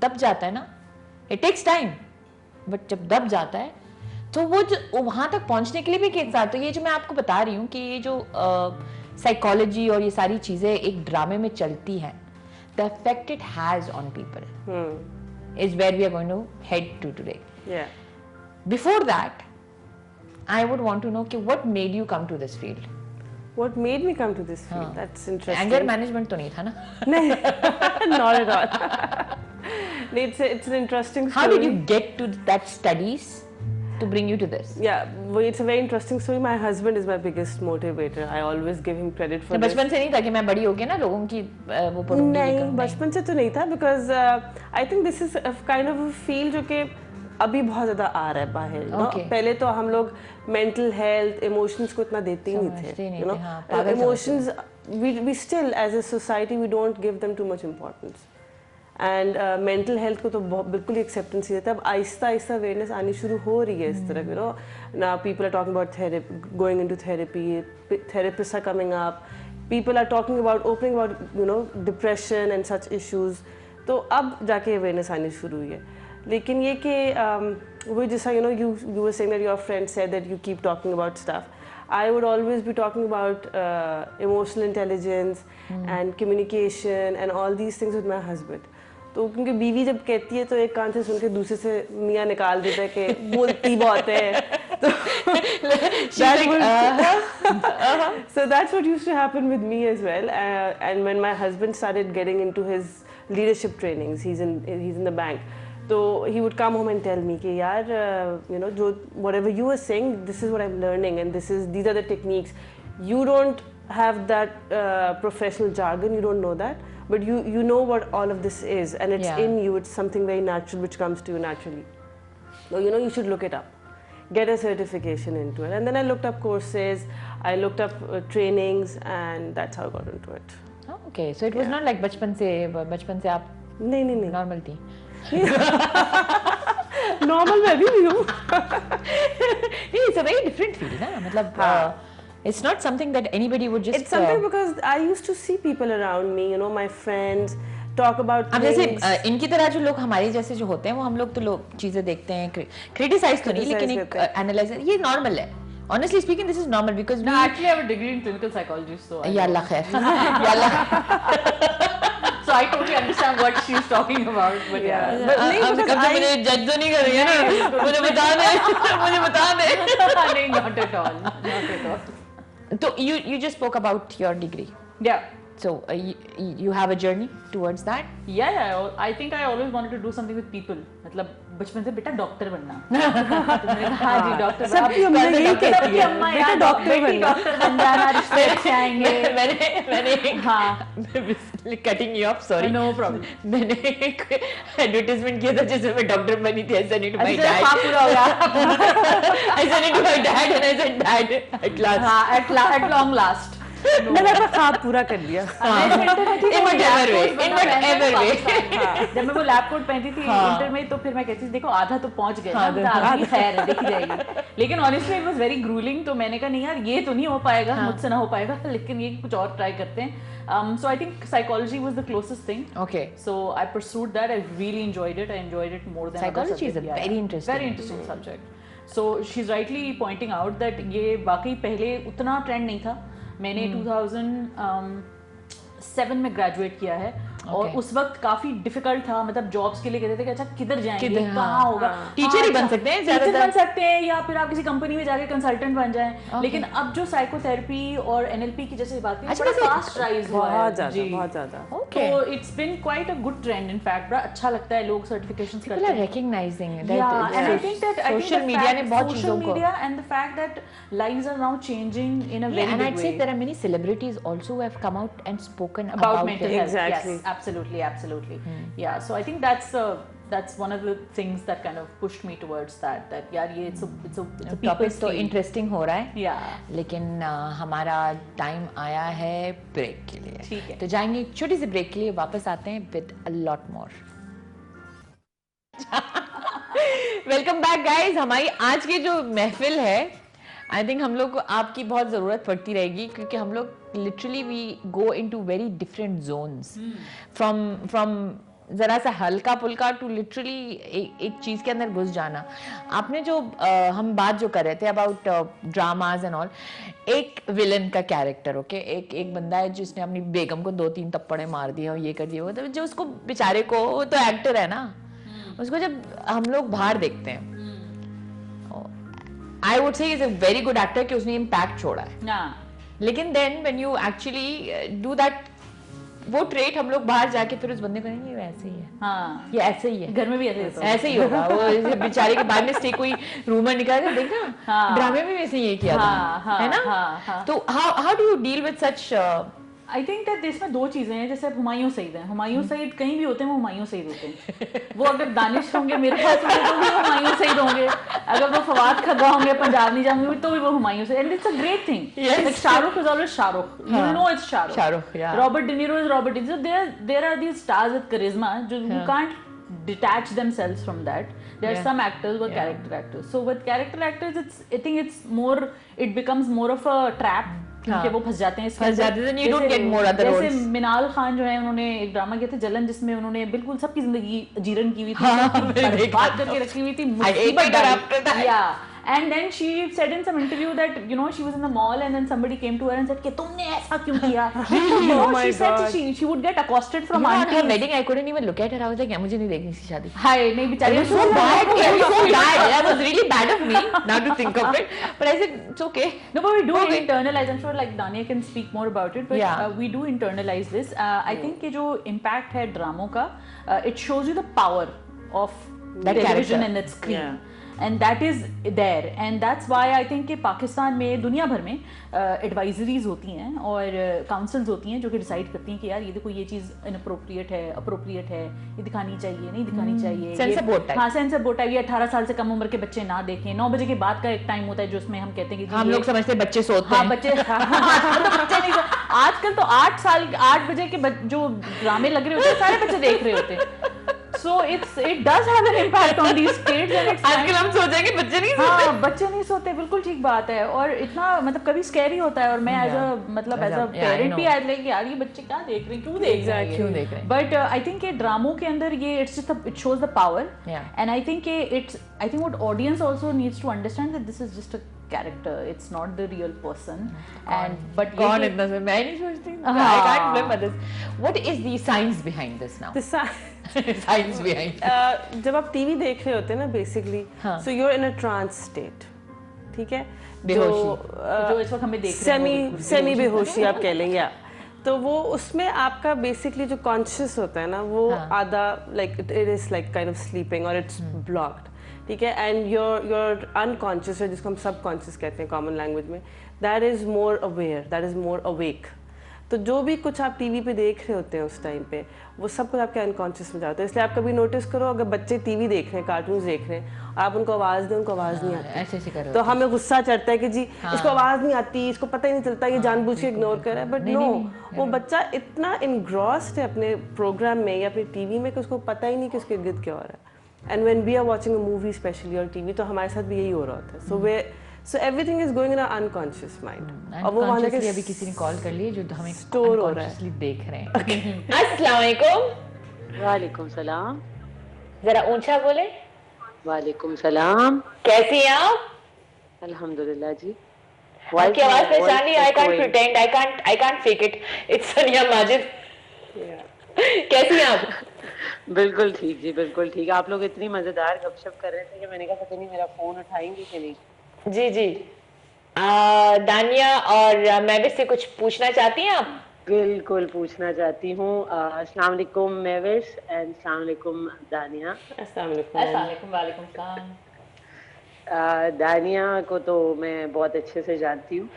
दब जाता है ना, it takes time, but जब दब जाता है तो वो जो वहाँ तक पहुँचने के लिए भी एक साथ, तो ये जो मैं आपको बता रही हूँ कि ये जो साइकोलॉजी और ये सारी चीजें एक ड्रामे में चलती हैं, the effect it has on people is where we are going to head to today. Yeah. Before that, I would want to know कि what made you come to this field? What made me come to this field? That's interesting. Anger management तो नहीं था ना? नहीं, not at all. It's an interesting story. How did you get to that studies to bring you to this? Yeah, well, it's a very interesting story. My husband is my biggest motivator. I always give him credit for this. बचपन से नहीं था कि मैं बड़ी हो गया ना लोगों की वो पढ़ूंगी? नहीं, बचपन से तो नहीं था, because I think this is a kind of a field जो कि अभी बहुत ज़्यादा आ रहा है बाहर। पहले तो हम लोग mental health, emotions को इतना देते ही नहीं थे, you know. Emotions, we still as a society we don't give them too much importance. And mental health को तो बिल्कुल ही एक्सेप्टेंस ही देता है. अब आहिस्ता आहिस्ता अवेयरनेस आनी शुरू हो रही है इस तरफ. You know now people are talking about therapy, going into therapy, therapists are coming up, people are talking about opening about, you know, depression and such issues. तो अब जाके awareness आनी शुरू हुई है. लेकिन ये कि वो जैसा you know you were saying that your friend said that you keep talking about stuff. I would always be talking about emotional intelligence and communication and all these things with my husband. तो क्योंकि बीवी जब कहती है तो एक कान से सुन के दूसरे से मियाँ निकाल देता है कि बोलती बहुत है. So that's what used to happen with me as well. And when my husband started getting into his leadership trainings, he's in the bank. So he would come home and tell me कि यार you know whatever you were saying, this is what I'm learning and these are the techniques. You don't have that professional jargon, you don't know that, but you know what all of this is, and it's in you. It's something very natural which comes to you naturally. So you know you should look it up. Get a certification into it. And then I looked up courses, I looked up trainings, and that's how I got into it. Oh, okay, so it was not like बचपन से आप नहीं normal थी. Normal मैं भी नहीं हूँ. It's a very different field, ना? मतलब it's not something that anybody would just. It's something because I used to see people around me, you know, my friends. Talk about अब जैसे इनकी तरह जो लोग हमारे जैसे जो होते हैं वो हम लोग तो लोग चीजें देखते हैं, क्रिटिसाइज तो नहीं लेकिन एक एनालाइज, ये नॉर्मल है. Honestly speaking, this is normal because no, actually I have a degree in clinical psychology, so या अल्लाह खैर, या अल्लाह. So I totally understand what she's talking about, but yeah. अब कब से मुझे जज तो नहीं कर रही है ना, मुझे बता दे. नहीं, not at all. So you just spoke about your degree. Yeah. So you have a journey towards that. Yeah. I think I always wanted to do something with people. मतलब बचपन से बेटा डॉक्टर बनना. हाँ जी डॉक्टर. सबकी अम्मा यही कहती है. बेटा डॉक्टर बन जाना, रिश्ते अच्छे आएंगे. मैंने हाँ. Cutting you off, sorry. No problem. मैंने एक एडवर्टाइजमेंट किया था जिसमें मैं डॉक्टर बनी थी. I sent it to my dad. हाँ पूरा हो गया. I sent it to my dad and I said, Dad, at last. हाँ, at long last. मैंने अपना ख्वाब पूरा कर लिया. In whatever way. जब मैं वो लैब कोट पहनती थी इंटर में तो फिर मैं कहती थी देखो आधा तो पहुंच गए, आधी खैर है देखी जाएगी. लेकिन honestly it was very gruelling. तो मैंने कहा नहीं यार ये तो नहीं हो पाएगा, मुझसे ना हो पाएगा, लेकिन ये कुछ और ट्राई करते हैं. So I think psychology was the closest thing. Okay. So I pursued that. I really enjoyed it. I enjoyed it more than psychology is a very interesting subject. So she's rightly pointing out that ये वाकई पहले उतना trend नहीं था. मैंने 2007 में graduate किया है. और उस वक्त काफी डिफिकल्ट था. मतलब जॉब्स के लिए कहते थे कि अच्छा किधर जाएंगे, कहाँ होगा. टीचर ही बन सकते हैं, टीचर बन सकते हैं या फिर आप किसी कंपनी में जाके कंसल्टेंट बन जाएं. लेकिन अब जो साइकोथेरेपी और एनएलपी की जैसे बात है बड़ा फास्ट राइज हुआ है. बहुत ज्यादा. तो it's been quite a good trend. In fact बड़ा अच्छा लगता है लोग सर्टिफिकेशंस करते हैं. Recognizing it. And I think that social media ने बहुत चीजों को, media and the fact that lives are now changing in a very and big I'd way. say there are many celebrities also who have come out and spoken about about mental it. health. Exactly. Yes, absolutely. Yeah, so I think that's one of the things that kind of pushed me towards that यार ये it's a topic तो interesting हो रहा है. Yeah. लेकिन हमारा time आया है ब्रेक के लिए. ठीक है. तो जाएंगे एक छोटी सी ब्रेक के लिए, वापस आते हैं with a lot more. Welcome back guys. हमारी आज की जो महफिल है आई थिंक हम लोग को आपकी बहुत ज़रूरत पड़ती रहेगी क्योंकि हम लोग literally we go into very different zones from ज़रा सा हल्का पुल्का टू लिटरली एक चीज़ के अंदर घुस जाना. आपने जो हम बात जो कर रहे थे अबाउट ड्रामाज एंड ऑल, एक विलन का कैरेक्टर ओके, एक बंदा है जिसने अपनी बेगम को 2-3 थप्पड़े मार दिए और ये कर दिया. तो जो उसको बेचारे को, वो तो एक्टर है ना, उसको जब हम लोग बाहर देखते हैं I would say he's a very good actor कि उसने impact छोड़ा है. लेकिन then when you actually do that, वो ट्रेट हम लोग बाहर जाके फिर उस बंदे को नहीं, ये ऐसे ही है. हाँ. ये ऐसे ही है. घर में भी ऐसे ही होगा. वो बेचारे के बाद में स्टे कोई रूमर निकाल देखना ड्रामे में वैसे ये किया था, है ना. तो how do you deal with such I think that इसमें दो चीज़ें हैं, जैसे हुमायूं सईद हैं, हुमायूं सईद कहीं भी होते हैं वो हुमायूं सईद होते हैं, वो अगर दानिश होंगे मेरे पास होंगे तो भी वो हुमायूं सईद होंगे, अगर वो फवाद खग्गा होंगे पंजाब नहीं जाऊंगे तो भी वो Humayun Saeed, and it's a great thing. Like Shahrukh is always Shahrukh, you know it's Shahrukh, Robert De Niro is Robert De Niro, there are these stars with charisma जो who can't detach themselves from that. There are some actors who are character actors. So with character actors, I think it's more, it becomes more of a trap. क्योंकि वो फंस जाते हैं इसके अंदर। You don't get more other roles. जैसे मिनाल खान जो है, उन्होंने एक ड्रामा किया था जलन, जिसमें उन्होंने बिल्कुल सबकी जिंदगी जीरन की हुई थी, बात करके रखी हुई थी, मुसीबत डाली। Yeah. And then she said in some interview that, you know, she was in the mall and then somebody came to her and said कि तुमने ऐसा क्यों किया? No, she said she would get accosted from aunties. Her wedding, I couldn't even look at her. I was like, मुझे नहीं देखनी सी शादी। हाय नहीं बेचारी, it was so bad. It was so bad. That was really bad of me now to think of it. But I said it's okay. No, but we do internalize. I'm sure like Dania can speak more about it. But we do internalize this. I think कि जो impact है ड्रामों का, it shows you the power of television and its screen. And that is there, and that's why I think कि पाकिस्तान में दुनिया भर में advisories होती हैं और काउंसिल्स होती हैं जो कि डिसाइड करती हैं कि यार ये देखो ये चीज़ इनअप्रोप्रिएट है, अप्रोप्रिएट है, ये दिखानी चाहिए, नहीं दिखानी चाहिए। Sensor board type. हाँ, सेंसर बोर्ड टाइप। ये 18 साल से कम उम्र के बच्चे ना देखें। 9 बजे के बाद का एक टाइम होता है जो उसमें हम कहते हैं कि हम लोग समझते हैं बच्चे सोते हैं। बच्चे बच्चे नहीं, आजकल तो 8 बजे के जो ड्रामे लग रहे होते हैं सारे बच्चे देख रहे होते हैं। So it does have an impact on these kids and it's आजकल हम सोचेंगे बच्चे नहीं सोते। हाँ, बच्चे नहीं सोते, बिल्कुल ठीक बात है। और इतना मतलब कभी स्कैरी होता है, और मैं एज अ पेरेंट भी आज लाइक यार ये बच्चे क्या देख रहे हैं, क्यों देख रहे हैं। बट आई थिंक ये ड्रामों के अंदर ये it shows the power, and I think what audience also needs to understand that this is just a character, it's not the real person. And but कौन इतना से मैं नहीं सोचती, I can't blame others. What is the science behind this now? The science behind जब आप TV देख रहे होते हैं ना basically, so you're in a trance state, ठीक है, जो इस वक्त हमें देख रहे हैं सेमी बेहोशी आप कह लेंगे। तो वो उसमें आपका बेसिकली जो कॉन्शियस होता है ना वो आधा like it is like kind of sleeping और इट्स ब्लॉक्ड, ठीक है, एंड योर अनकॉन्शियस है जिसको हम सब कॉन्शियस कहते हैं कॉमन लैंग्वेज में, that is more aware, that is more awake. तो जो भी कुछ आप टीवी पे देख रहे होते हैं उस टाइम पे वो सब कुछ आपके अनकॉन्शियस में जाता है। इसलिए आप कभी नोटिस करो अगर बच्चे टीवी देख रहे हैं, कार्टून्स देख रहे हैं, आप उनको आवाज़ दें, उनको आवाज़ नहीं आती, ऐसे तो हमें गुस्सा चढ़ता है कि जी इसको आवाज़ नहीं आती, इसको पता ही नहीं चलता, ये जानबूझ के इग्नोर कर रहा है। बट नो, वो बच्चा इतना इनग्रॉस्ड है अपने प्रोग्राम में या अपनी टीवी में कि उसको पता ही नहीं कि उसके इर्द क्या हो रहा है। And when we are watching a movie specially और टीवी, तो हमारे साथ भी यही हो रहा होता है। So everything is going in our unconscious mind. और वो वहाँ के अभी किसी ने कॉल कर लिए जो हमें स्टोर हो रहा है, देख रहे हैं। अस्सलाम वालेकुम। वालेकुम सलाम। जरा ऊंचा बोले। वालेकुम सलाम। कैसी हैं आप? अल्हम्दुलिल्लाह जी। आपकी आवाज पहचान ली? I can't pretend, I can't fake it. It's सनिया माजिद। कैसी हैं आप? बिल्कुल ठीक जी, बिल्कुल ठीक। आप लोग इतनी मजेदार गपशप कर रहे थे कि मैंने कहा पता नहीं मेरा फोन उठाएंगे कि नहीं। जी जी। दानिया और मैविस से कुछ पूछना चाहती हैं आप? बिल्कुल पूछना चाहती हूँ। अस्सलाम वालेकुम मैविस एंड अस्सलाम वालेकुम दानिया। अस्सलाम वालेकुम। वालेकुम सलाम। दानिया को तो मैं बहुत अच्छे से जानती हूँ।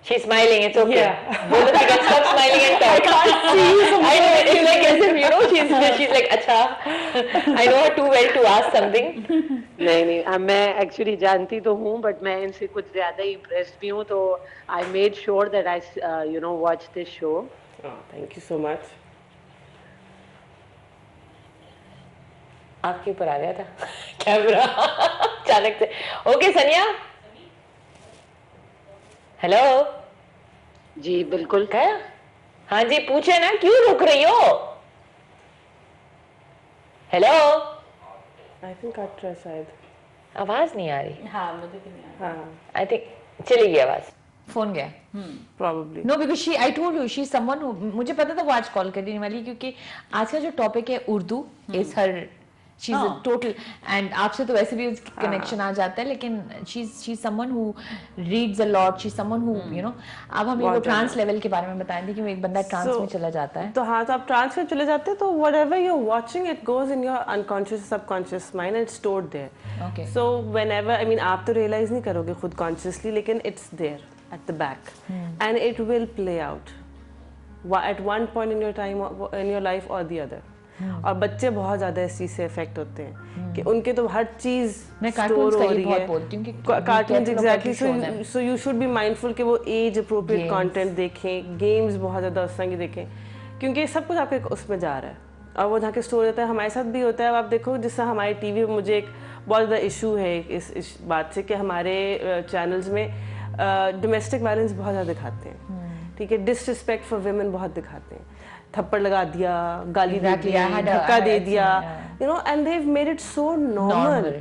She's smiling. It's okay. Both of you can stop smiling and talk. I know it's like as if you know she's like अच्छा. I know her too well to ask something. नहीं मैं एक्चुअली जानती तो हूँ but मैं इनसे कुछ ज़्यादा ही इम्प्रेस्ड भी हूँ, तो I made sure that I watch this show. Thank you so much. आपके ऊपर आ गया था कैमरा अचानक से। ओके सनिया। हेलो जी बिल्कुल। क्या? हाँ जी पूछे ना, क्यों रुक रही हो? हेलो। आई थिंक कट रहा शायद, आवाज नहीं आ रही। हाँ मुझे भी नहीं आ रही। हाँ आई थिंक चली गई आवाज, फोन गया। probably no because she I told you she is someone who, मुझे पता था वो आज कॉल करने वाली क्योंकि आज का जो टॉपिक है Urdu is her, she is a total, and आपसे तो वैसे भी कनेक्शन आ जाता है, लेकिन she is someone who reads a lot, she is someone who you know. अब हमें वो ट्रांस लेवल के बारे में बताएं थे कि एक बंदा ट्रांस में चला जाता है। तो हाँ, तो आप ट्रांस में चले जाते हैं तो whatever you're watching it goes in your unconscious subconscious mind and it's stored there. Okay. So whenever, I mean आप तो realize नहीं करोगे खुद consciously, लेकिन it's there. at the back, and it will play out at one point in your time, in your life or the other. और बच्चे बहुत ज़्यादा इस चीज़ से अफेक्ट होते हैं कि उनके तो हर चीज़ स्टोर हो रही है, cartoons exactly, so you should be mindful कि वो एज अप्रोप्रिएट कंटेंट देखें, गेम्स बहुत ज़्यादा उस तरह की देखें, क्योंकि सब कुछ आपके उसमें जा रहा है और वो जहाँ के स्टोर होता है। हमारे साथ भी होता है, अब आप देखो जिससे हमारी टीवी में मुझे एक बहुत ज़्यादा इशू है इस बात से कि हमारे चैनल्स में डोमेस्टिक वायलेंस बहुत ज़्यादा दिखाते हैं, ठीक है, डिसरिस्पेक्ट फॉर विमेन बहुत दिखाते हैं, थप्पड़ लगा दिया, गाली दे दिया, धक्का दे दिया, you know, and they have made it so normal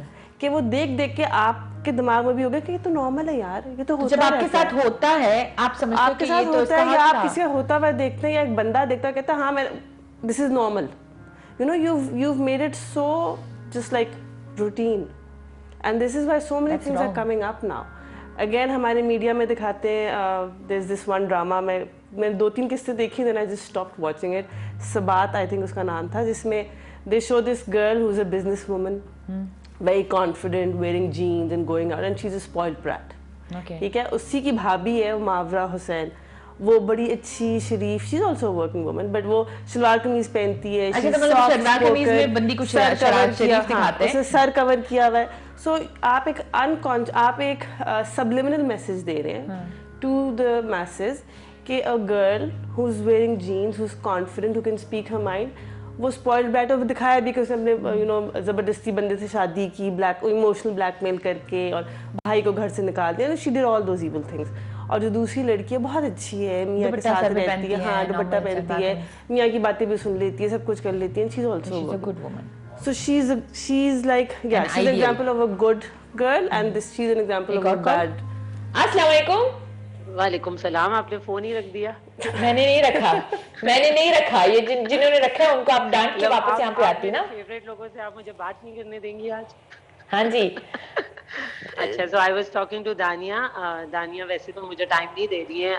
कि वो देख देख के आपके दिमाग में भी हो गया कि ये तो नॉर्मल है यार, ये तो होता है। जब आपके साथ होता है आप समझते हो कि ये तो होता है, या आप किसी का होता हुआ देखते हैं या एक बंदा देखता है कहता है हाँ मैं this is normal, you know, you've made it so just like routine, and this is why so many things are coming up now. Again हमारे मीडिया में दिखाते हैं, there's this one drama, मैं 2-3 किस्से देखी, then I just stopped watching it. सबात I think उसका नाम था, जिसमें they show this girl who's a business woman, very confident, wearing jeans and going out, and she's a spoiled brat. ठीक है, उसी की भाभी है मावरा हुसैन, वो बड़ी अच्छी शरीफ, she is also working woman, but वो सलवार कमीज पहनती है, सर कवर किया हुआ है। सो आप एक सबलिमिनल मैसेज दे रहे हैं टू द मैसेज कि a girl who is wearing jeans, who is confident, who can speak her mind, वो स्पॉइल्ड ब्रैट और दिखाया भी कि उसने अपने यू नो ज़बरदस्ती बंदे से शादी की, इमोशनल ब्लैकमेल करके और भाई को घर से निकाल दिया, she did all those evil things. और जो दूसरी लड़की है बहुत अच्छी है, मियाँ के साथ रहती है, हाँ दुपट्टा पहनती है, मियाँ की बातें भी सुन लेती है, सब कुछ कर लेती है, she is also a good woman. So she's like, yeah, she's an example of a good girl, and she's an example of a bad. अस्सलाम वालेकुम। वालेकुम सलाम, आपने फोन ही रख दिया। मैंने नहीं रखा, ये जिन्होंने रखा है उनको आप डांट के वापस यहाँ पे आती ना। फेवरेट लोगों से आप मुझे बात नहीं करने देंगी आज? हाँ जी। अच्छा, so I was talking to दानिया। दानिया वैसे तो मुझे टाइम नहीं दे रही है,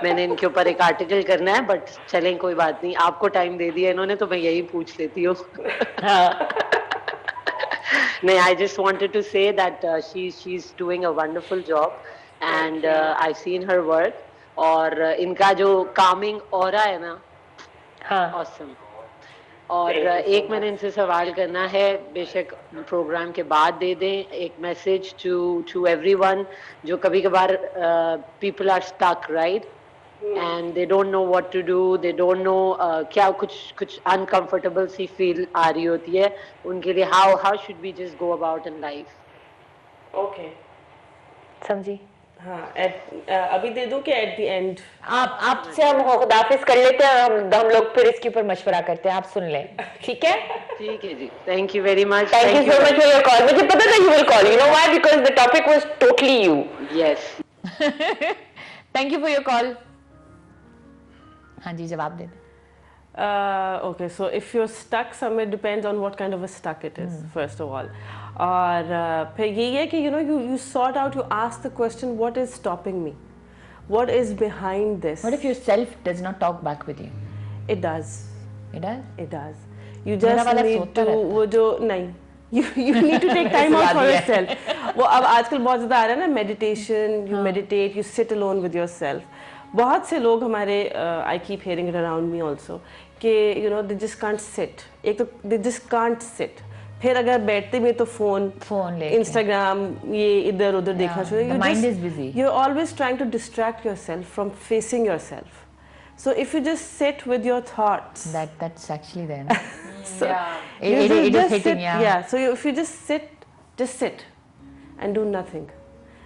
मैंने इनके ऊपर एक आर्टिकल करना है, बट चलें कोई बात नहीं, आपको टाइम दे दिया इन्होंने तो मैं यही पूछ लेती हूँ। नहीं, I just wanted to say that she's doing a wonderful job and I've seen her work, और इनका जो calming aura है ना, awesome। और एक मैंने इनसे सवाल करना है, बेशक प्रोग्राम के बाद दे दें, एक मैसेज टू एवरीवन जो कभी कभार people are stuck right and they don't know what to do, they don't know क्या कुछ अनकंफर्टेबल सी फील आ रही होती है उनके लिए, how should we just go about in life? Okay, समझी? हाँ, अभी दे दूं कि एट द एंड? आपसे हम खुदाफिज कर लेते हैं, हम लोग फिर इसके ऊपर मशवरा करते हैं, आप सुन लें, ठीक है? ठीक है जी, thank you very much. Thank you so much for your call. मुझे पता था you will call, you know why, because the topic was totally you. Yes, thank you for your call. हाँ जी, जवाब दे दें। Okay, so if you're stuck somewhere, depends on what kind of a stuck it is, first of all. और फिर यही है कि you sort out, you ask the question, what is stopping me? What is behind this? What if yourself does not talk back with you? It does. It does? It does. You just need to, वो जो नहीं, you need to take time out for yourself. वो अब आजकल बहुत ज़्यादा आ रहा है ना, meditation, you meditate, you sit alone with yourself. बहुत से लोग हमारे I keep hearing it around me also कि they just can't sit. एक तो they just can't sit. फिर अगर बैठते भी तो फोन इंस्टाग्राम ये इधर उधर देखना शुरू। The mind is busy. You're always trying to distract yourself from facing yourself. So if you just sit with your thoughts. That's actually there. So it is hitting, yeah. So if you just sit and do nothing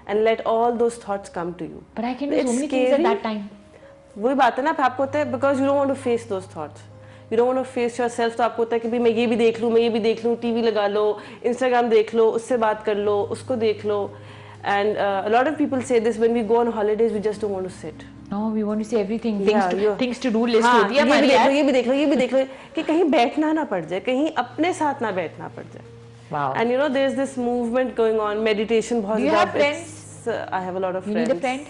and let all those thoughts come to you. But I can do so many things at that time. वही बात है ना, आपको होता है because you don't want to face those thoughts. You don't want to face yourself, तो आपको होता है कि भाई मैं ये भी देख लूँ, टीवी लगा लो, इंस्टाग्राम देख लो, उससे बात कर लो, उसको देख लो. And a lot of people say this, when we go on holidays, we just don't want to sit. No, we want to see everything. Things to do list होती है हमारी. ये भी देख लो, कि कहीं बैठना ना पड़ जाए, कहीं अपने साथ ना बैठना पड़ जाए. Wow. And there's this movement going on, meditation बहुत. Do you have friends? I have a lot of friends. You need a friend?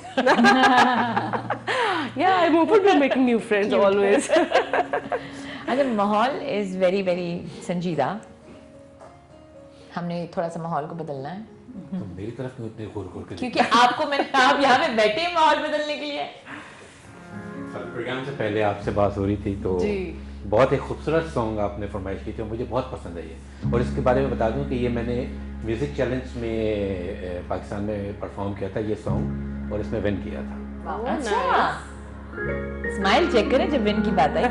Yeah, I'm open to making new friends always. अच्छा, माहौल is very very संजीदा. हमने थोड़ा सा माहौल को बदलना है. तो मेरी तरफ क्यों इतने घूर घूर के क्योंकि आपको मैंने आप यहाँ पे बैठे हैं माहौल बदलने के लिए। प्रोग्राम से पहले आपसे बात हो रही थी तो बहुत एक खूबसूरत सॉन्ग आपने फरमाइश की थी और मुझे बहुत पसंद है ये। और इसके बारे में बता दूं कि ये मैंने म्यूज़िक चैलेंज में पाकिस्तान में परफॉर्म किया था ये सॉन्ग, और इसमें विन किया था। अच्छा, स्माइल चेक करें जब विन की बात आई।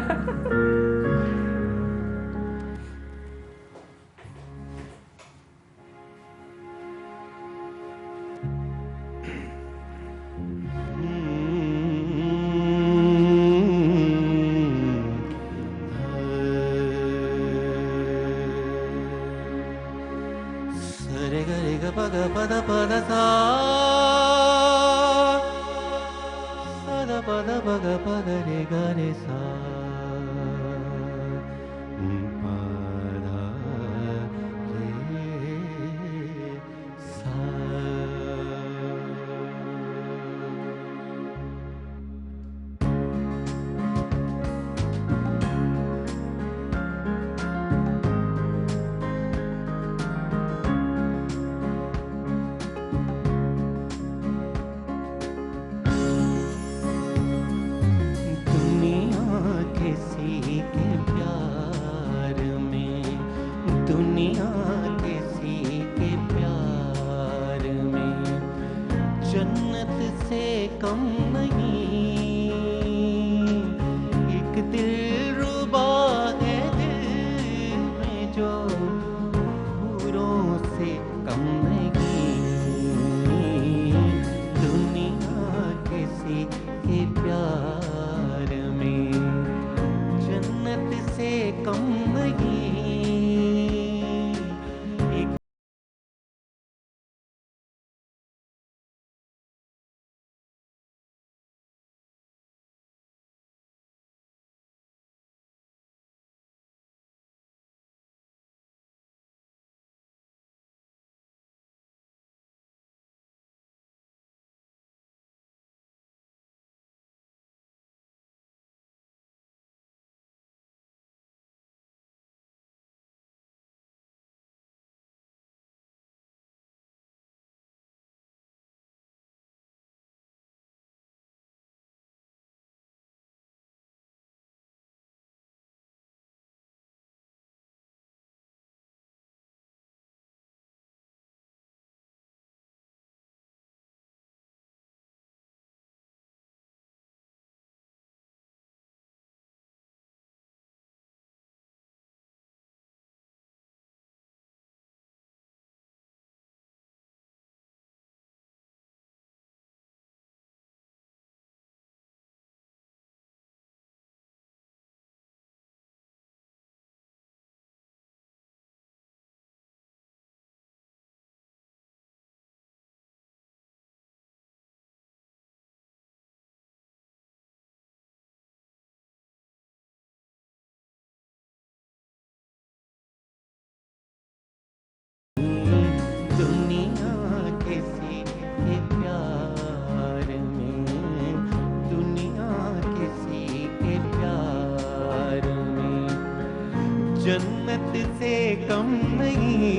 जन्नत से कम नहीं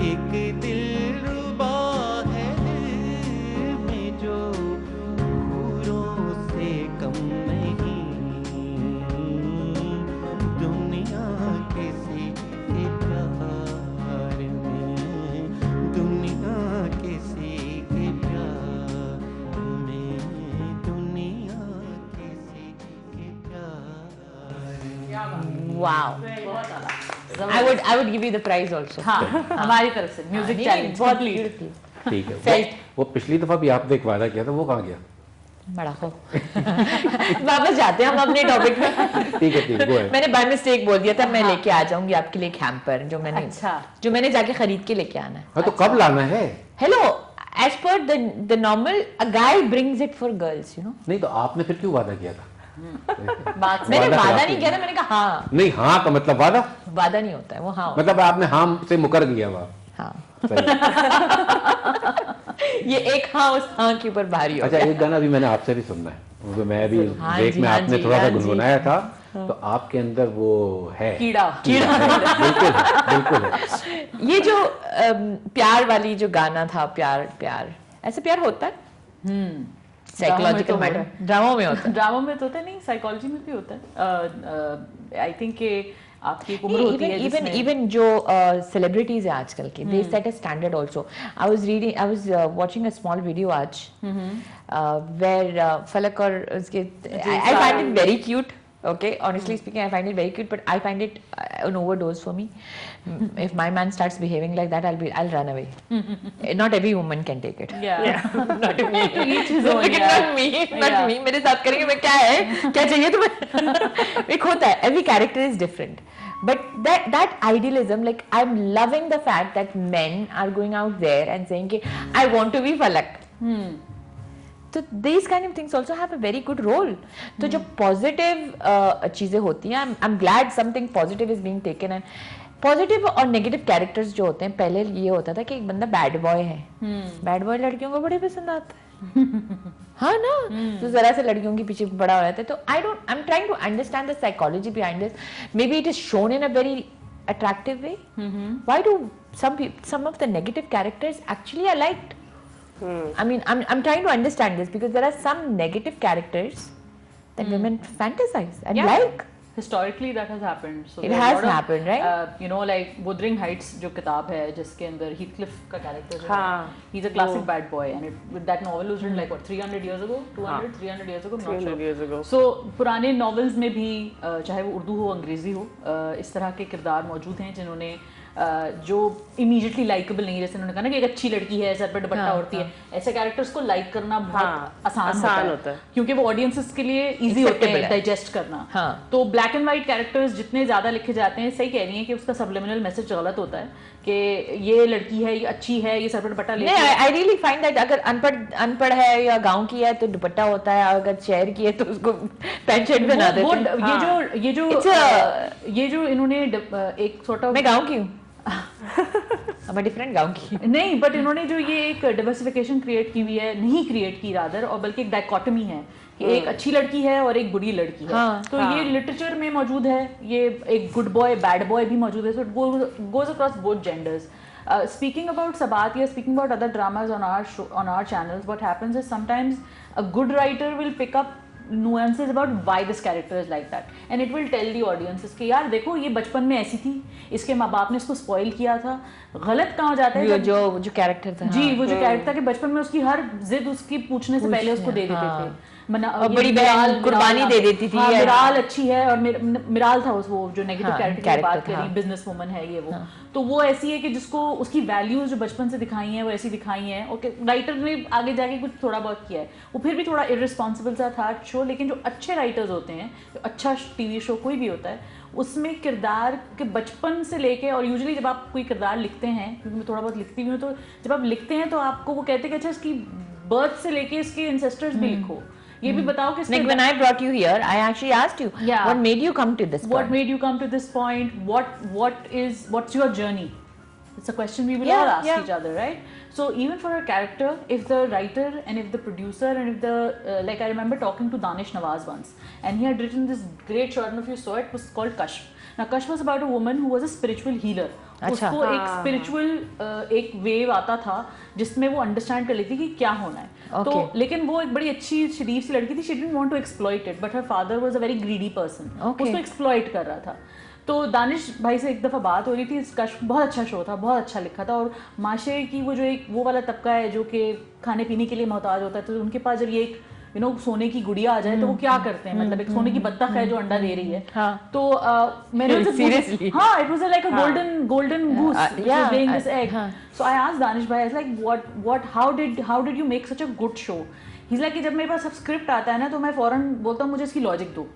एक दिलरुबा है दिल में जो हूरों से कम नहीं दुनिया किसी के प्यार में दुनिया किसी के प्यार में दुनिया किसी के प्यार में। Wow. I would give you the prize also. हाँ, हमारी तरफ से म्यूजिक चैलेंज बहुत कंप्लीट। ठीक है। वो पिछली दफा भी आपने एक वादा किया था, वो कहाँ गया? बड़ा हो। वापस जाते हैं हम अपने टॉपिक में। ठीक है वो है। मैंने बाय मिस्टेक बोल दिया था मैं लेके आ जाऊंगी आपके लिए एक हैम्पर जो मैंने जाके खरीद के लेके आना है। हाँ तो कब लाना है? Hello, as per the normal, a guy brings it for girls, you know. नहीं तो आपने फिर क्यों वादा किया था? मैंने वादा नहीं किया था, मैंने कहा हाँ। नहीं हाँ का मतलब वादा नहीं होता है वो, हाँ मतलब आपने हाँ से मुकर गया हुआ। हाँ। ये एक हाँ उस हाँ के ऊपर भारी हो अच्छा गया। एक गाना भी मैंने आपसे भी सुनना है, मैं भी हाँ ब्रेक जी, में हाँ आपने जी, थोड़ा सा हाँ जी। गुनगुनाया था तो आपके अंदर वो है कीड़ा बिल्कुल बिल्कुल। ये जो प्यार वाली जो गाना था, प्यार प्यार, ऐसे प्यार होता है? साइकोलॉजिकल मैटर ड्रामा में होता है? ड्रामा में तो होता है, नहीं साइकोलॉजी में भी होता है। आई थिंक कि आपकी एक उम्र होती है even जो celebrities है आजकल के, they set a standard also. I was watching a small video आज where फलक और उसके, I find it very cute. Okay, honestly speaking, I find it very cute, but I find it an overdose for me. If my man starts behaving like that, I'll run away. Not every woman can take it. Yeah. Not me. Each his own, Not me. मेरे साथ करेंगे, मैं क्या है, क्या चाहिए तुम्हें? एक होता है. Every character is different. But that idealism, like I'm loving the fact that men are going out there and saying कि I want to be Falak. तो these kind of things also have a very good role. तो जो positive चीजें होती हैं, I'm glad something positive is being taken. And positive और negative characters जो होते हैं, पहले ये होता था कि एक बंदा बैड बॉय है, बैड बॉय लड़कियों को बड़े पसंद आता है हाँ ना, तो जरा से लड़कियों के पीछे बड़ा हो जाता है. तो I am trying to understand the psychology behind this. Maybe it is shown in a very attractive way. Why do some of the negative characters actually are liked? I mean, I'm trying to understand this because there are some negative characters that women fantasize and like. Historically that has happened. So it has happened, right? You know, like Wuthering Heights जो किताब है जिसके अंदर Heathcliff का character जो है, he's a classic bad boy, and that novel was written like what 300 years ago, 300 years ago, 300 years ago. So पुराने novels में भी चाहे वो उर्दू हो अंग्रेजी हो, इस तरह के किरदार मौजूद हैं जिन्होंने जो इमीडिएटली लाइकेबल नहीं, जैसे उन्होंने कहा ना कि एक अच्छी लड़की है, सर पर दुपट्टा ओढ़ती है, ऐसे कैरेक्टर्स को लाइक करना बहुत आसान होता है क्योंकि वो ऑडियंसेस के लिए इजी होते हैं डाइजेस्ट करना. तो ब्लैक एंड व्हाइट कैरेक्टर्स जितने ज्यादा लिखे जाते हैं, सही कह रही हैं कि उसका सबलिमिनल मैसेज गलत होता है कि ये लड़की है, ये अच्छी है, ये सर पर दुपट्टा लेती है. आई रियली फाइंड दैट अगर अनपढ़ है या गांव की है तो दुपट्टा होता है, अगर शहर की है तो उसको पैंट शर्ट बना देते हैं. ये जो इन्होंने एक सॉर्ट ऑफ, मैं गांव की हूँ मैं डिफरेंट गांव की नहीं, बट इन्होंने जो ये एक डाइवर्सिफिकेशन क्रिएट की हुई है, नहीं क्रिएट की रादर, और बल्कि एक डाइकोटमी है कि एक अच्छी लड़की है और एक बुरी लड़की है. तो ये लिटरेचर में मौजूद है, ये एक गुड बॉय बैड बॉय भी मौजूद है. So it goes across both genders. Speaking about Sabat, yeah, speaking about other dramas on our channels, what happens is sometimes a good writer will pick up nuances about why this character is like that, and it will tell the audiences कि यार देखो ये बचपन में ऐसी थी, इसके माँ बाप ने इसको स्पॉइल किया था. गलत कहाँ जाता है जो कैरेक्टर था जी, वो जो कैरेक्टर था कि बचपन में उसकी हर जिद उसकी पूछने से पहले उसको दे देते थे. बड़ी बहन कुर्बानी दे देती थी. मिराल अच्छी है, और मिराल था वो जो नेगेटिव कैरेक्टर की बात करी, बिजनेस वुमन है ये वो. तो वो ऐसी है कि जिसको उसकी वैल्यूज जो बचपन से दिखाई हैं वो ऐसी दिखाई हैं. ओके, राइटर ने आगे जाके कुछ थोड़ा बहुत किया है, वो फिर भी थोड़ा इररिस्पॉन्सिबल सा था शो. लेकिन जो अच्छे राइटर्स होते हैं, जो अच्छा टीवी शो कोई भी होता है, उसमें किरदार के बचपन से लेके, और यूजुअली जब आप कोई किरदार लिखते हैं, क्योंकि मैं थोड़ा बहुत लिखती भी हूँ, तो जब आप लिखते हैं तो आपको वो कहते हैं कि अच्छा इसकी बर्थ से लेके इसके एंसेस्टर्स भी लिखो, ये भी बताओ कि like when I brought you here, I actually asked you, what made you come to this point? What made you come to this point? What's your journey? It's a question we will all ask each other, right? So even for a character, if the writer and if the producer and if the like, I remember talking to Danish Nawaz once, and he had written this great short, I don't know if you saw it, was called Kashf. Now Kashf was about a woman who was a spiritual healer. उसको एक spiritual एक wave आता था जिसमें वो understand कर लेती कि क्या होना है. तो लेकिन वो एक बड़ी अच्छी शरीफ सी लड़की थी. She didn't want to exploit it, but her father was a very greedy person. उसको एक्सप्लॉइट कर रहा था. तो दानिश भाई से एक दफ़ा बात हो रही थी, इसका बहुत अच्छा शो था, बहुत अच्छा लिखा था, और माशरे की वो जो एक वो वाला तबका है जो कि खाने पीने के लिए मोहताज होता है, तो उनके पास जब ये एक सोने की गुड़िया आ जाए तो वो क्या करते हैं, मतलब एक सोने की बत्तख है जो अंडा दे रही है. तो मैंने उनसे सीरियसली, हाँ, it was like a golden goose laying this egg. So I asked Danish bhai, I was like, how did you make such a good show? He's like कि जब मेरे पास सब स्क्रिप्ट आता है ना, तो मैं फौरन बोलता हूँ मुझे इसकी लॉजिक दो.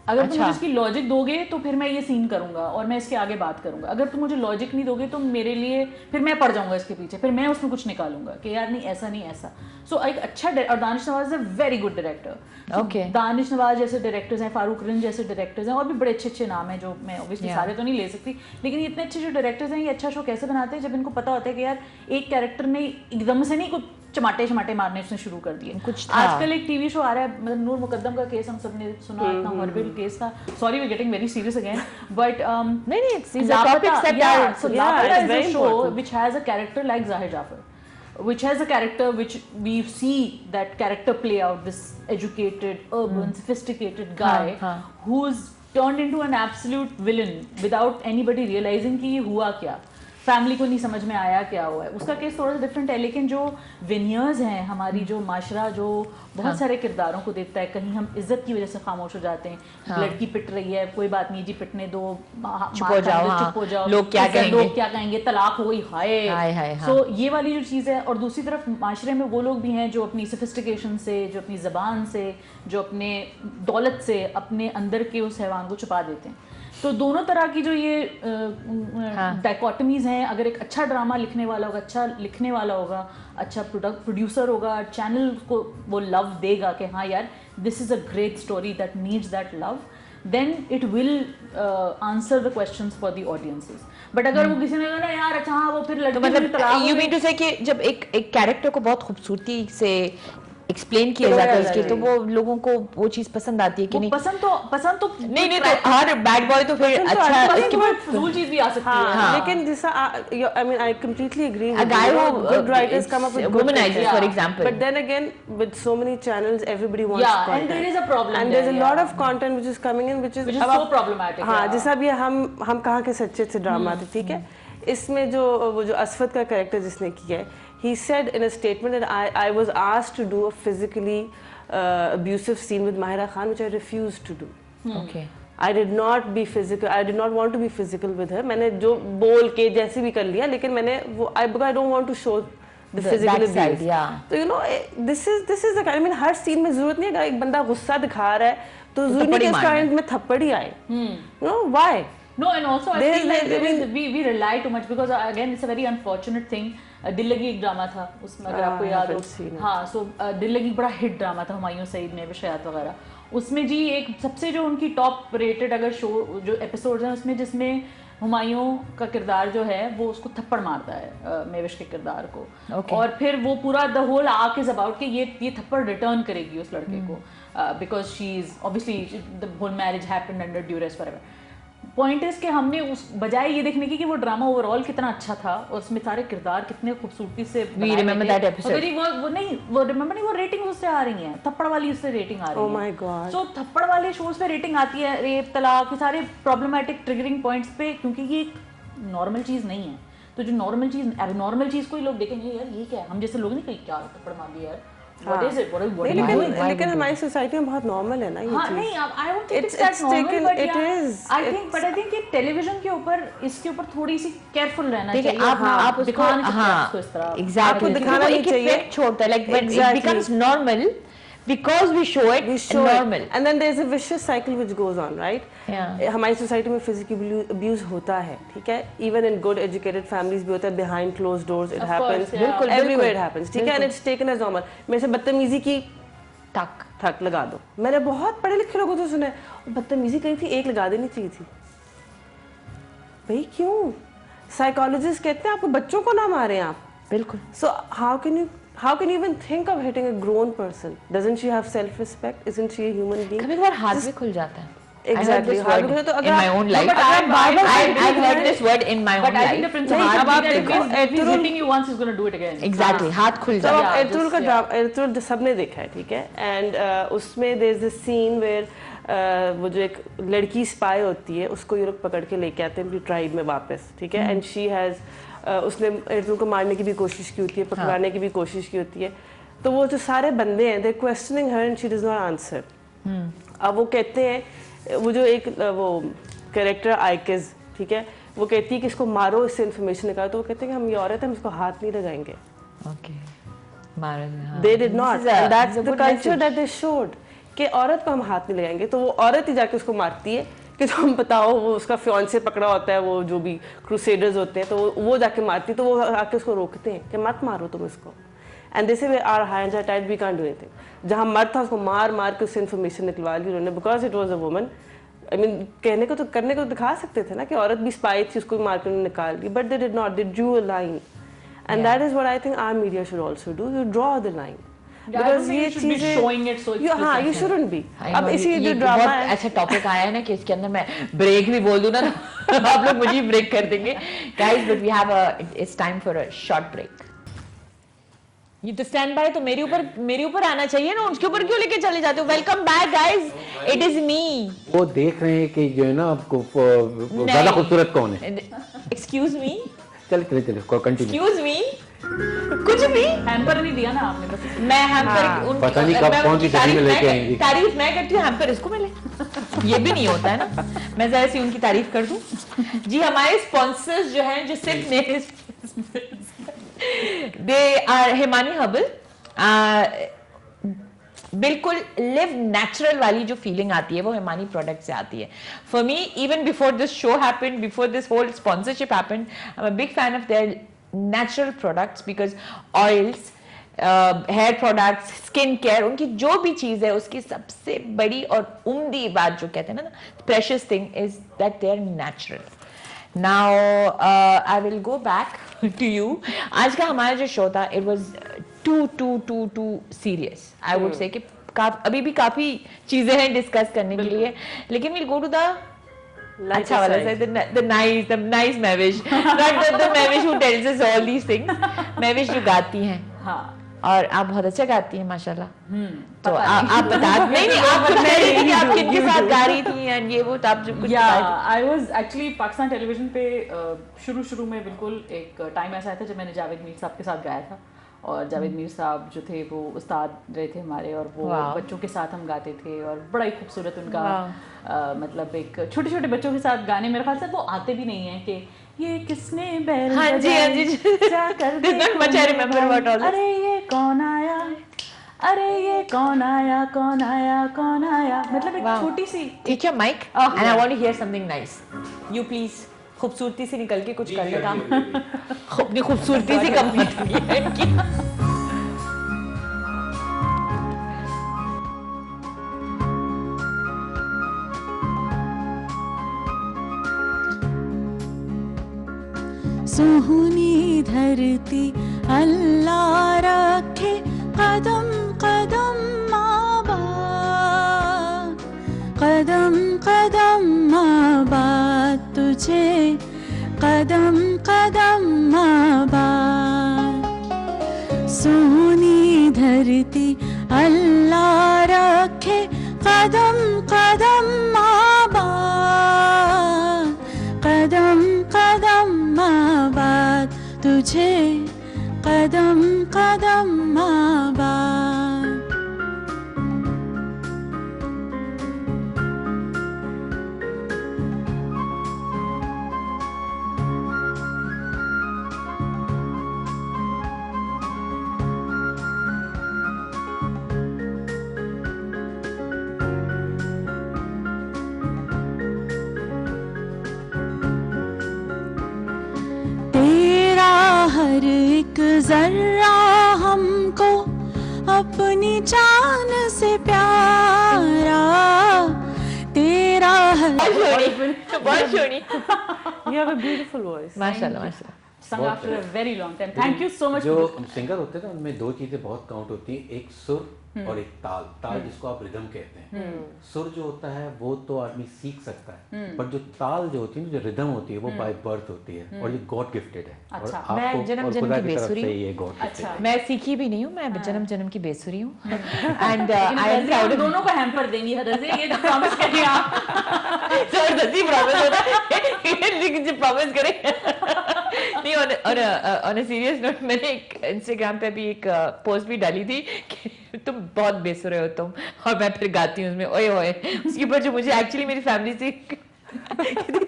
अगर तुम मुझे इसकी लॉजिक दोगे तो फिर मैं ये सीन करूंगा और मैं इसके आगे बात करूंगा. अगर तुम मुझे लॉजिक नहीं दोगे तो मेरे लिए फिर मैं पड़ जाऊंगा इसके पीछे, फिर मैं उसमें कुछ निकालूंगा कि यार नहीं ऐसा नहीं ऐसा. सो एक अच्छा, और Danish Nawaz is a very good director. Okay, Danish Nawaz जैसे डायरेक्टर्स हैं, फारूक रिंज जैसे डायरेक्टर्स हैं, और भी बड़े अच्छे अच्छे नाम हैं जो मैं ऑब्वियसली सारे तो नहीं ले सकती, लेकिन इतने अच्छे जो डायरेक्टर्स हैं ये अच्छा शो कैसे बनाते हैं जब इनको पता होता है कि यार एक कैरेक्टर ने एकदम से नहीं कुछ चमाटे मारने उसने शुरू कर दिए। कुछ आजकल एक टीवी शो आ रहा है, मतलब नूर मुकद्दम का केस हम सबने सुना, इतना हॉरिबल केस था। Sorry we getting very serious again, but नहीं it's a topic that Laapata is a show which has a character like Zahir Jafar, which has a character which we see that character play out, this educated, urban, sophisticated guy who's turned into an absolute villain without anybody realizing कि ये हुआ क्या, family को नहीं समझ में आया क्या हुआ है। उसका केस थोड़ा सा डिफरेंट है, लेकिन जो विनियर्स हैं हमारी, जो माशरा जो बहुत सारे किरदारों को देखता है, कहीं हम इज्जत की वजह से खामोश हो जाते हैं, लड़की पिट रही है, कोई बात नहीं जी पिटने दो, चुप हो जाओ, लोग क्या कहेंगे, तलाक हो गई, हाय। सो ये वाली जो चीज़ है, और दूसरी तरफ माशरे में वो लोग भी हैं जो अपनी सोफिस्टिकेशन से, जो अपनी ज़बान से, जो अपने दौलत से अपने अंदर के उस हैवान को छुपा देते हैं। तो दोनों तरह की जो ये डाइकोटमीज हैं, अगर एक अच्छा ड्रामा लिखने वाला होगा, अच्छा लिखने वाला होगा, अच्छा प्रोड्यूसर होगा, चैनल को वो लव देगा कि हाँ यार this is a great story that needs that love, then it will answer the questions for the audiences. But अगर वो किसी ने कहा ना यार अच्छा हाँ वो फिर लड़की, मतलब you mean to say कि जब एक कैरेक्टर को बहुत खूबसूरती से एक्सप्लेन किया जाता है उसके, तो वो लोगों को वो चीज पसंद आती है कि नहीं? पसंद तो नहीं तो हर बैड बॉय तो फिर अच्छा, इसके बाद फजूल चीज भी आ सकती है। लेकिन जैसा I mean I completely agree with a guy you. who Good writers come up with good womanizes, for example. But then again, with so many channels, everybody wants content. And there is a problem. And there's a lot of content which is coming in, which is so problematic. हाँ, जैसा भी हम कहाँ के सच्चे drama थे, ठीक है? इसमें वो जो असफत का कैरेक्टर जिसने किया है, he said in a statement that I was asked to do a physically abusive scene with Mahira Khan, which I refused to do. Okay. I did not be physical. I did not want to be physical with her. मैंने जो बोल के जैसे भी कर लिया, लेकिन मैंने वो because I don't want to show the physical abuse. Side, yeah. तो you know this is the kind. I mean her scene में जरूरत नहीं है, अगर एक बंदा गुस्सा दिखा रहा है तो जरूरी नहीं कि उसका एंड में थप्पड़ ही आए. You know why? No, and also I feel like we rely too much because again it's a very unfortunate thing. दिल लगी एक ड्रामा था, उसमें अगर आपको याद हो, हाँ, सो दिल लगी बड़ा हिट ड्रामा था, हुमायूं सईद ने विषयात वगैरह, उसमें जी एक सबसे जो उनकी टॉप रेटेड अगर शो जो एपिसोड्स हैं उसमें, जिसमें हुमायूं का किरदार जो है वो उसको थप्पड़ मारता है मेविश के किरदार को, और फिर वो पूरा the whole arc is about कि ये थप्पड़ रिटर्न करेगी उस लड़के को, because she is obviously the whole marriage happened under duress forever. Point is कि हमने उस बजाय ये देखने की कि वो ड्रामा ओवरऑल कितना अच्छा था और उसमें सारे किरदार कितने खूबसूरती से We remember that episode. वो रिमेंबर नहीं, वो रेटिंग उससे आ रही है, थप्पड़ वाली उससे रेटिंग आ रही है। Oh my God. So थप्पड़ वाले शोज पे रेटिंग आती है, रेप, तलाक, सारे प्रॉब्लमेटिक ट्रिगरिंग पॉइंट्स पे, क्योंकि ये नॉर्मल चीज नहीं है। तो जो नॉर्मल चीज, एबनॉर्मल चीज को ही लोग देखेंगे यार ये क्या है, हम जैसे लोग नहीं कहीं क्या थप्पड़ मार दिया यार, What is it? लेकिन हमारी सोसाइटी में बहुत नॉर्मल है ना ये चीज। नहीं, I don't think it's that normal, but I think कि टेलीविजन के ऊपर इसके ऊपर थोड़ी सी केयरफुल रहना चाहिए। आप उसको एग्जैक्टली दिखाना नहीं चाहिए, छोड़ता है like when it becomes normal because we show it normal, and then there's a vicious cycle which goes on, right? हमारी सोसाइटी में फिजिकल अब्यूज होता है, ठीक है, even in good educated families भी होता है, behind closed doors it happens, everywhere it happens, ठीक है, and it's taken as normal. मेरे से बदतमीजी की थक लगा दो, मैंने बहुत पढ़े लिखे लोगों से सुना है बदतमीजी करी थी, एक लगा देनी चाहिए थी। भाई क्यों? साइकोलॉजिस्ट कहते हैं आपको बच्चों को ना मारें आप, बिल्कुल। सो how can you even think of hitting a grown person? Doesn't she have self-respect? Isn't she a human being? कभी बार हाथ भी खुल जाता है। Exactly. तो अगर in my own life, I've heard this word in my own life. But I think the principle if he's hitting you once, he's going to do it again. Exactly. हाथ खुल जाता है। एर्तुगरुल का drama, Ertugrul सबने देखा है, ठीक है, एंड उसमें there's this scene where वो जो एक लड़की स्पाई होती है उसको ये लोग पकड़ के लेके आते हैं अपनी ट्राइब में वापस, ठीक है, एंड शी हैज उसने एर्तुगरुल को मारने की भी कोशिश की होती है, पकड़ाने की भी कोशिश की होती है, तो वो जो सारे बंदे हैं, they questioning her and she does not answer. अब वो कहते हैं, वो जो एक वो कैरेक्टर आइकेज, ठीक है, वो कहती है कि इसको मारो, इससे इन्फॉर्मेशन निकालो, तो वो कहते हैं कि हम ये औरत है, हम इसको हाथ नहीं लगाएंगे। They did not, and that's the culture that they showed, कि औरत को हम हाथ नहीं लगाएंगे, तो वो औरत ही जाके उसको मारती है कि तुम बताओ, वो उसका फियांसे पकड़ा होता है, वो जो भी क्रूसेडर्स होते हैं, तो वो जाके मारती, तो वो आके उसको रोकते हैं कि मत मारो तुम इसको, and this way our hands are tied, we can't do anything. जहाँ मर्द था उसको मार मार के उससे इन्फॉर्मेशन निकलवा ली उन्होंने, because it was a woman. I mean कहने को तो करने को दिखा सकते थे ना कि औरत भी स्पाई थी, उसको मार के उन्होंने निकाल दी, but they did not, they drew a line, and that is what I think our media should also do. You draw the line. Because you should be showing it so हाँ, you shouldn't be. अब इसी जो drama अच्छा topic आया है ना कि इसके अंदर मैं ब्रेक भी बोल दूँ ना तो आप लोग मुझे ब्रेक कर देंगे guys, but we have it's time for a short break. ये तो स्टैंड बाय तो मेरे ऊपर आना चाहिए ना, उसके ऊपर क्यों लेके चले जाते हो? Welcome back guys, it is me. वो देख रहे हैं कि जो है ना आपको ज्यादा खूबसूरत कौन है. एक्सक्यूज मी, चलिए कंटिन्यू. एक्सक्यूज मी, कुछ भी हैम्पर नहीं दिया ना आपने बस. मैं हैम्पर पता नहीं कब कौन सी तारीफ लेके आएंगी. तारीफ मैं करती हूँ, हैम्पर इसको मिले. ये भी नहीं होता है ना, मैं जरा सी उनकी तारीफ कर दूं. जी हमारे स्पॉन्सर्स जो हैं, जो सिर्फ मेरे दे आर हिमानी हर्बल. बिल्कुल लिव नेचुरल वाली जो फीलिंग आती है वो हिमानी प्रोडक्ट से आती है. For me even before this show happened, before this whole sponsorship happened, I am a big fan of their natural products because oils, hair products, skin care, उनकी जो भी चीज़ है उसकी सबसे बड़ी और उम्दी बात जो कहते हैं ना, precious thing is that they are natural. Now I will go back to you. आज का हमारा जो शो था, it was too serious. I would say कि अभी भी काफी चीजें हैं डिस्कस करने के लिए, लेकिन we'll go to the अच्छा वाला side, the nice Mehwish, not the Mehwish who tells us all these things. Mehwish जो गाती हैं. हाँ. और आप बहुत अच्छा गाती हैं माशाल्लाह. तो आप बता नहीं आप कुछ कह रही थी कि आप किनके साथ गा रही थी एंड ये वो, तो आप जो कुछ I was actually Pakistan television पे शुरू में बिल्कुल एक टाइम ऐसा आया था जब मैंने जावेद मीर साहब के साथ गाया था. और जावेद मीर साहब जो थे वो उस्ताद रहे थे हमारे, और वो बच्चों के साथ हम गाते थे और बड़ा ही खूबसूरत उनका मतलब एक छोटे बच्चों के साथ गाने, मेरे ख्याल से वो आते भी नहीं है कि ये किसने बैल क्या कर दे, अरे ये कौन आया, अरे ये कौन आया, मतलब एक छोटी सी. Take your mic and I want to hear something nice. You please खूबसूरती से निकल के कुछ करने का. अपनी खूबसूरती से कम मत कीजिए. सुहुनी धरती अल्लाह रखे कदम कदम आबाद, कदम कदम आबाद तुझे, कदम कदम आबाद. सुहुनी धरती अल्लाह रखे कदम कदम आबाद, कदम कदम आबाद तुझे, कदम कदम आबाद. हर एक जर्रा हमको अपनी जान से प्यारा, तेरा बहुत Soni. You have a beautiful voice. माशाल्लाह. Sung after a very long time. Thank you so much. जो सिंगर होते हैं ना उनमें दो चीजें बहुत काउंट होती हैं, एक सुर और एक ताल. ताल जिसको आप रिदम कहते हैं. सुर जो होता है वो तो आदमी सीख सकता है, पर जो ताल जो होती है, जो रिदम होती है, वो बाय बर्थ होती है और ये गॉड गिफ्टेड है. और मैं जन्म की बेसुरी हूँ. ये गॉड गिफ्टेड. मैं सीखी भी नहीं हूँ, मैं जन्म की बेसुरी हूँ. And I am proud. दोनों को हैम्पर देंगी हद से, ये तो प्रॉमिस करिए आप. जबरदस्ती प्रॉमिस होता है, जो प्रॉमिस करें. नहीं, ऑन अ सीरियस नोट, मैंने एक इंस्टाग्राम पे भी एक पोस्ट भी डाली थी कि तुम बहुत बेसुरे हो तुम, और मैं फिर गाती हूँ उसमें ओए ओए. उसके ऊपर जो मुझे एक्चुअली मेरी फैमिली से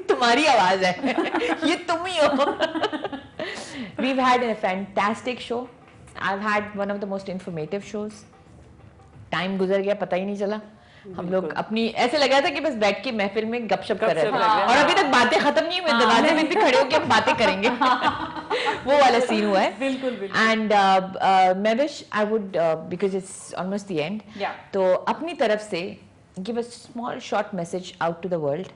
तुम्हारी आवाज है, ये तुम ही हो. We've had a fantastic show. I've had one of the most informative shows. Time गुजर गया पता ही नहीं चला. हम लोग अपनी ऐसे लग रहा था कि बस बैठ के महफिल में गपशप कर रहे थे, और अभी तक बातें खत्म नहीं हुई, दरवाजे में भी खड़े होके हम बातें करेंगे. वो वाला सीन हुआ है. बिल्कुल. And Mehwish, I would because it's almost the end. तो अपनी तरफ से give a small short message out to the world,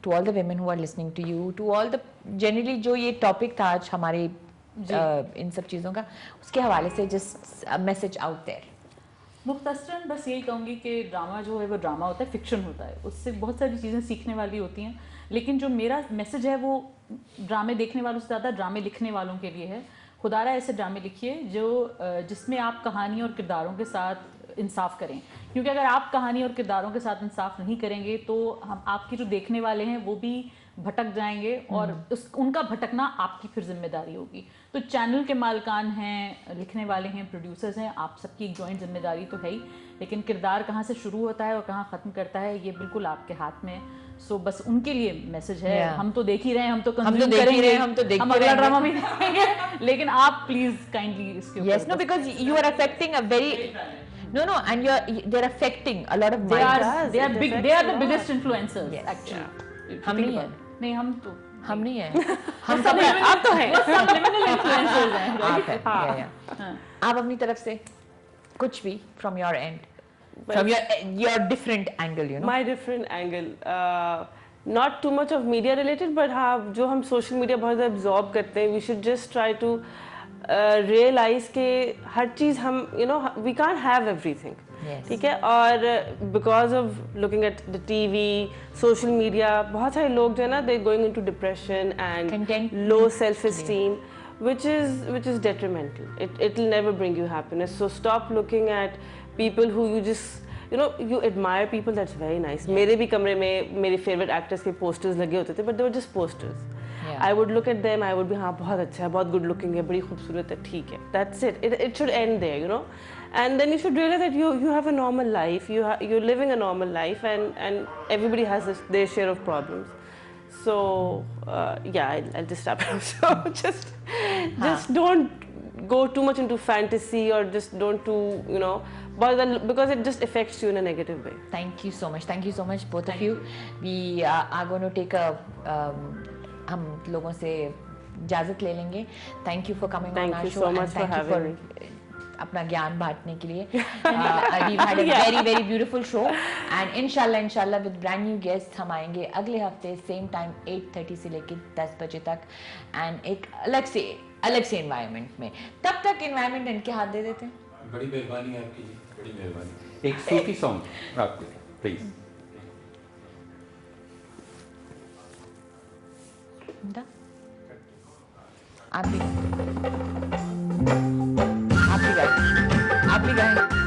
to all the women who are listening to you, to all the generally जो ये topic था आज हमारे इन सब चीज़ों का, उसके हवाले से जस्ट मैसेज आउट देयर। मुख्तसरन बस यही कहूँगी कि ड्रामा जो है वो ड्रामा होता है, फिक्शन होता है, उससे बहुत सारी चीज़ें सीखने वाली होती हैं, लेकिन जो मेरा मैसेज है वो ड्रामे देखने वालों से ज़्यादा ड्रामे लिखने वालों के लिए है। खुदारा ऐसे ड्रामे लिखिए जो जिसमें आप कहानी और किरदारों के साथ इंसाफ करें, क्योंकि अगर आप कहानी और किरदारों के साथ इंसाफ नहीं करेंगे तो हम आपके जो देखने वाले हैं वो भी भटक जाएंगे और उनका भटकना आपकी फिर जिम्मेदारी होगी। तो चैनल के मालकान हैं, लिखने वाले हैं, प्रोड्यूसर्स हैं, आप सबकी एक जॉइंट जिम्मेदारी तो है ही, लेकिन किरदार कहाँ से शुरू होता है और कहाँ ख़त्म करता है ये बिल्कुल आपके हाथ में है। सो बस उनके लिए मैसेज है। हम तो देख ही रहे हैं, हम तो कंज्यूम करेंगे, हम अगला ड्रामा भी देखेंगे, लेकिन आप प्लीज काइंडली इसके ऊपर yes no because you are affecting a very no and they're affecting a lot of minds. they are the biggest influencers actually. हम नहीं है, नहीं हम नहीं है, हम सब आप तो हैं, सब लिमिनल इन्फ्लुएंसर्स हैं, आप हैं। आप अपनी तरफ से कुछ भी from your end, from your different angle, you know. My different angle, not too much of media related, but हाँ जो हम social media बहुत ज़्यादा absorb करते हैं, we should just try to realize कि हर चीज़ हम we can't have everything. ठीक है, और because of looking at the TV, social media, बहुत सारे लोग जो है ना, they going into depression and low self esteem, which is detrimental. It will never bring you happiness. So stop looking at people who you just you admire people. That's very nice. मेरे भी कमरे में मेरे favourite actors के posters लगे होते थे, but they were just posters. I would look at them, I would be हाँ बहुत अच्छा है, बहुत good looking है, बड़ी खूबसूरत है, ठीक है, that's it. It should end there, and then you should realize that you have a normal life, you're living a normal life, and everybody has their share of problems. So yeah, I'll just stop. So just don't go too much into fantasy, or just don't because it just affects you in a negative way. Thank you so much both of you. We are going to take a हम लोगों से इजाज़त ले लेंगे. Thank you for coming on our show. Thank you so much for having me. अपना ज्ञान बांटने के लिए. We've had a very very beautiful show, and इंशाल्लाह with brand new guests हम आएंगे अगले हफ्ते same time 8:30 से लेकर 10 बजे तक, and एक अलग से environment में. तब तक environment इनके हाथ दे देते हैं. बड़ी मेहरबानी आपकी जी, बड़ी मेहरबानी. एक सूफी सॉन्ग आपके लिए प्लीज. आप भी गाएं.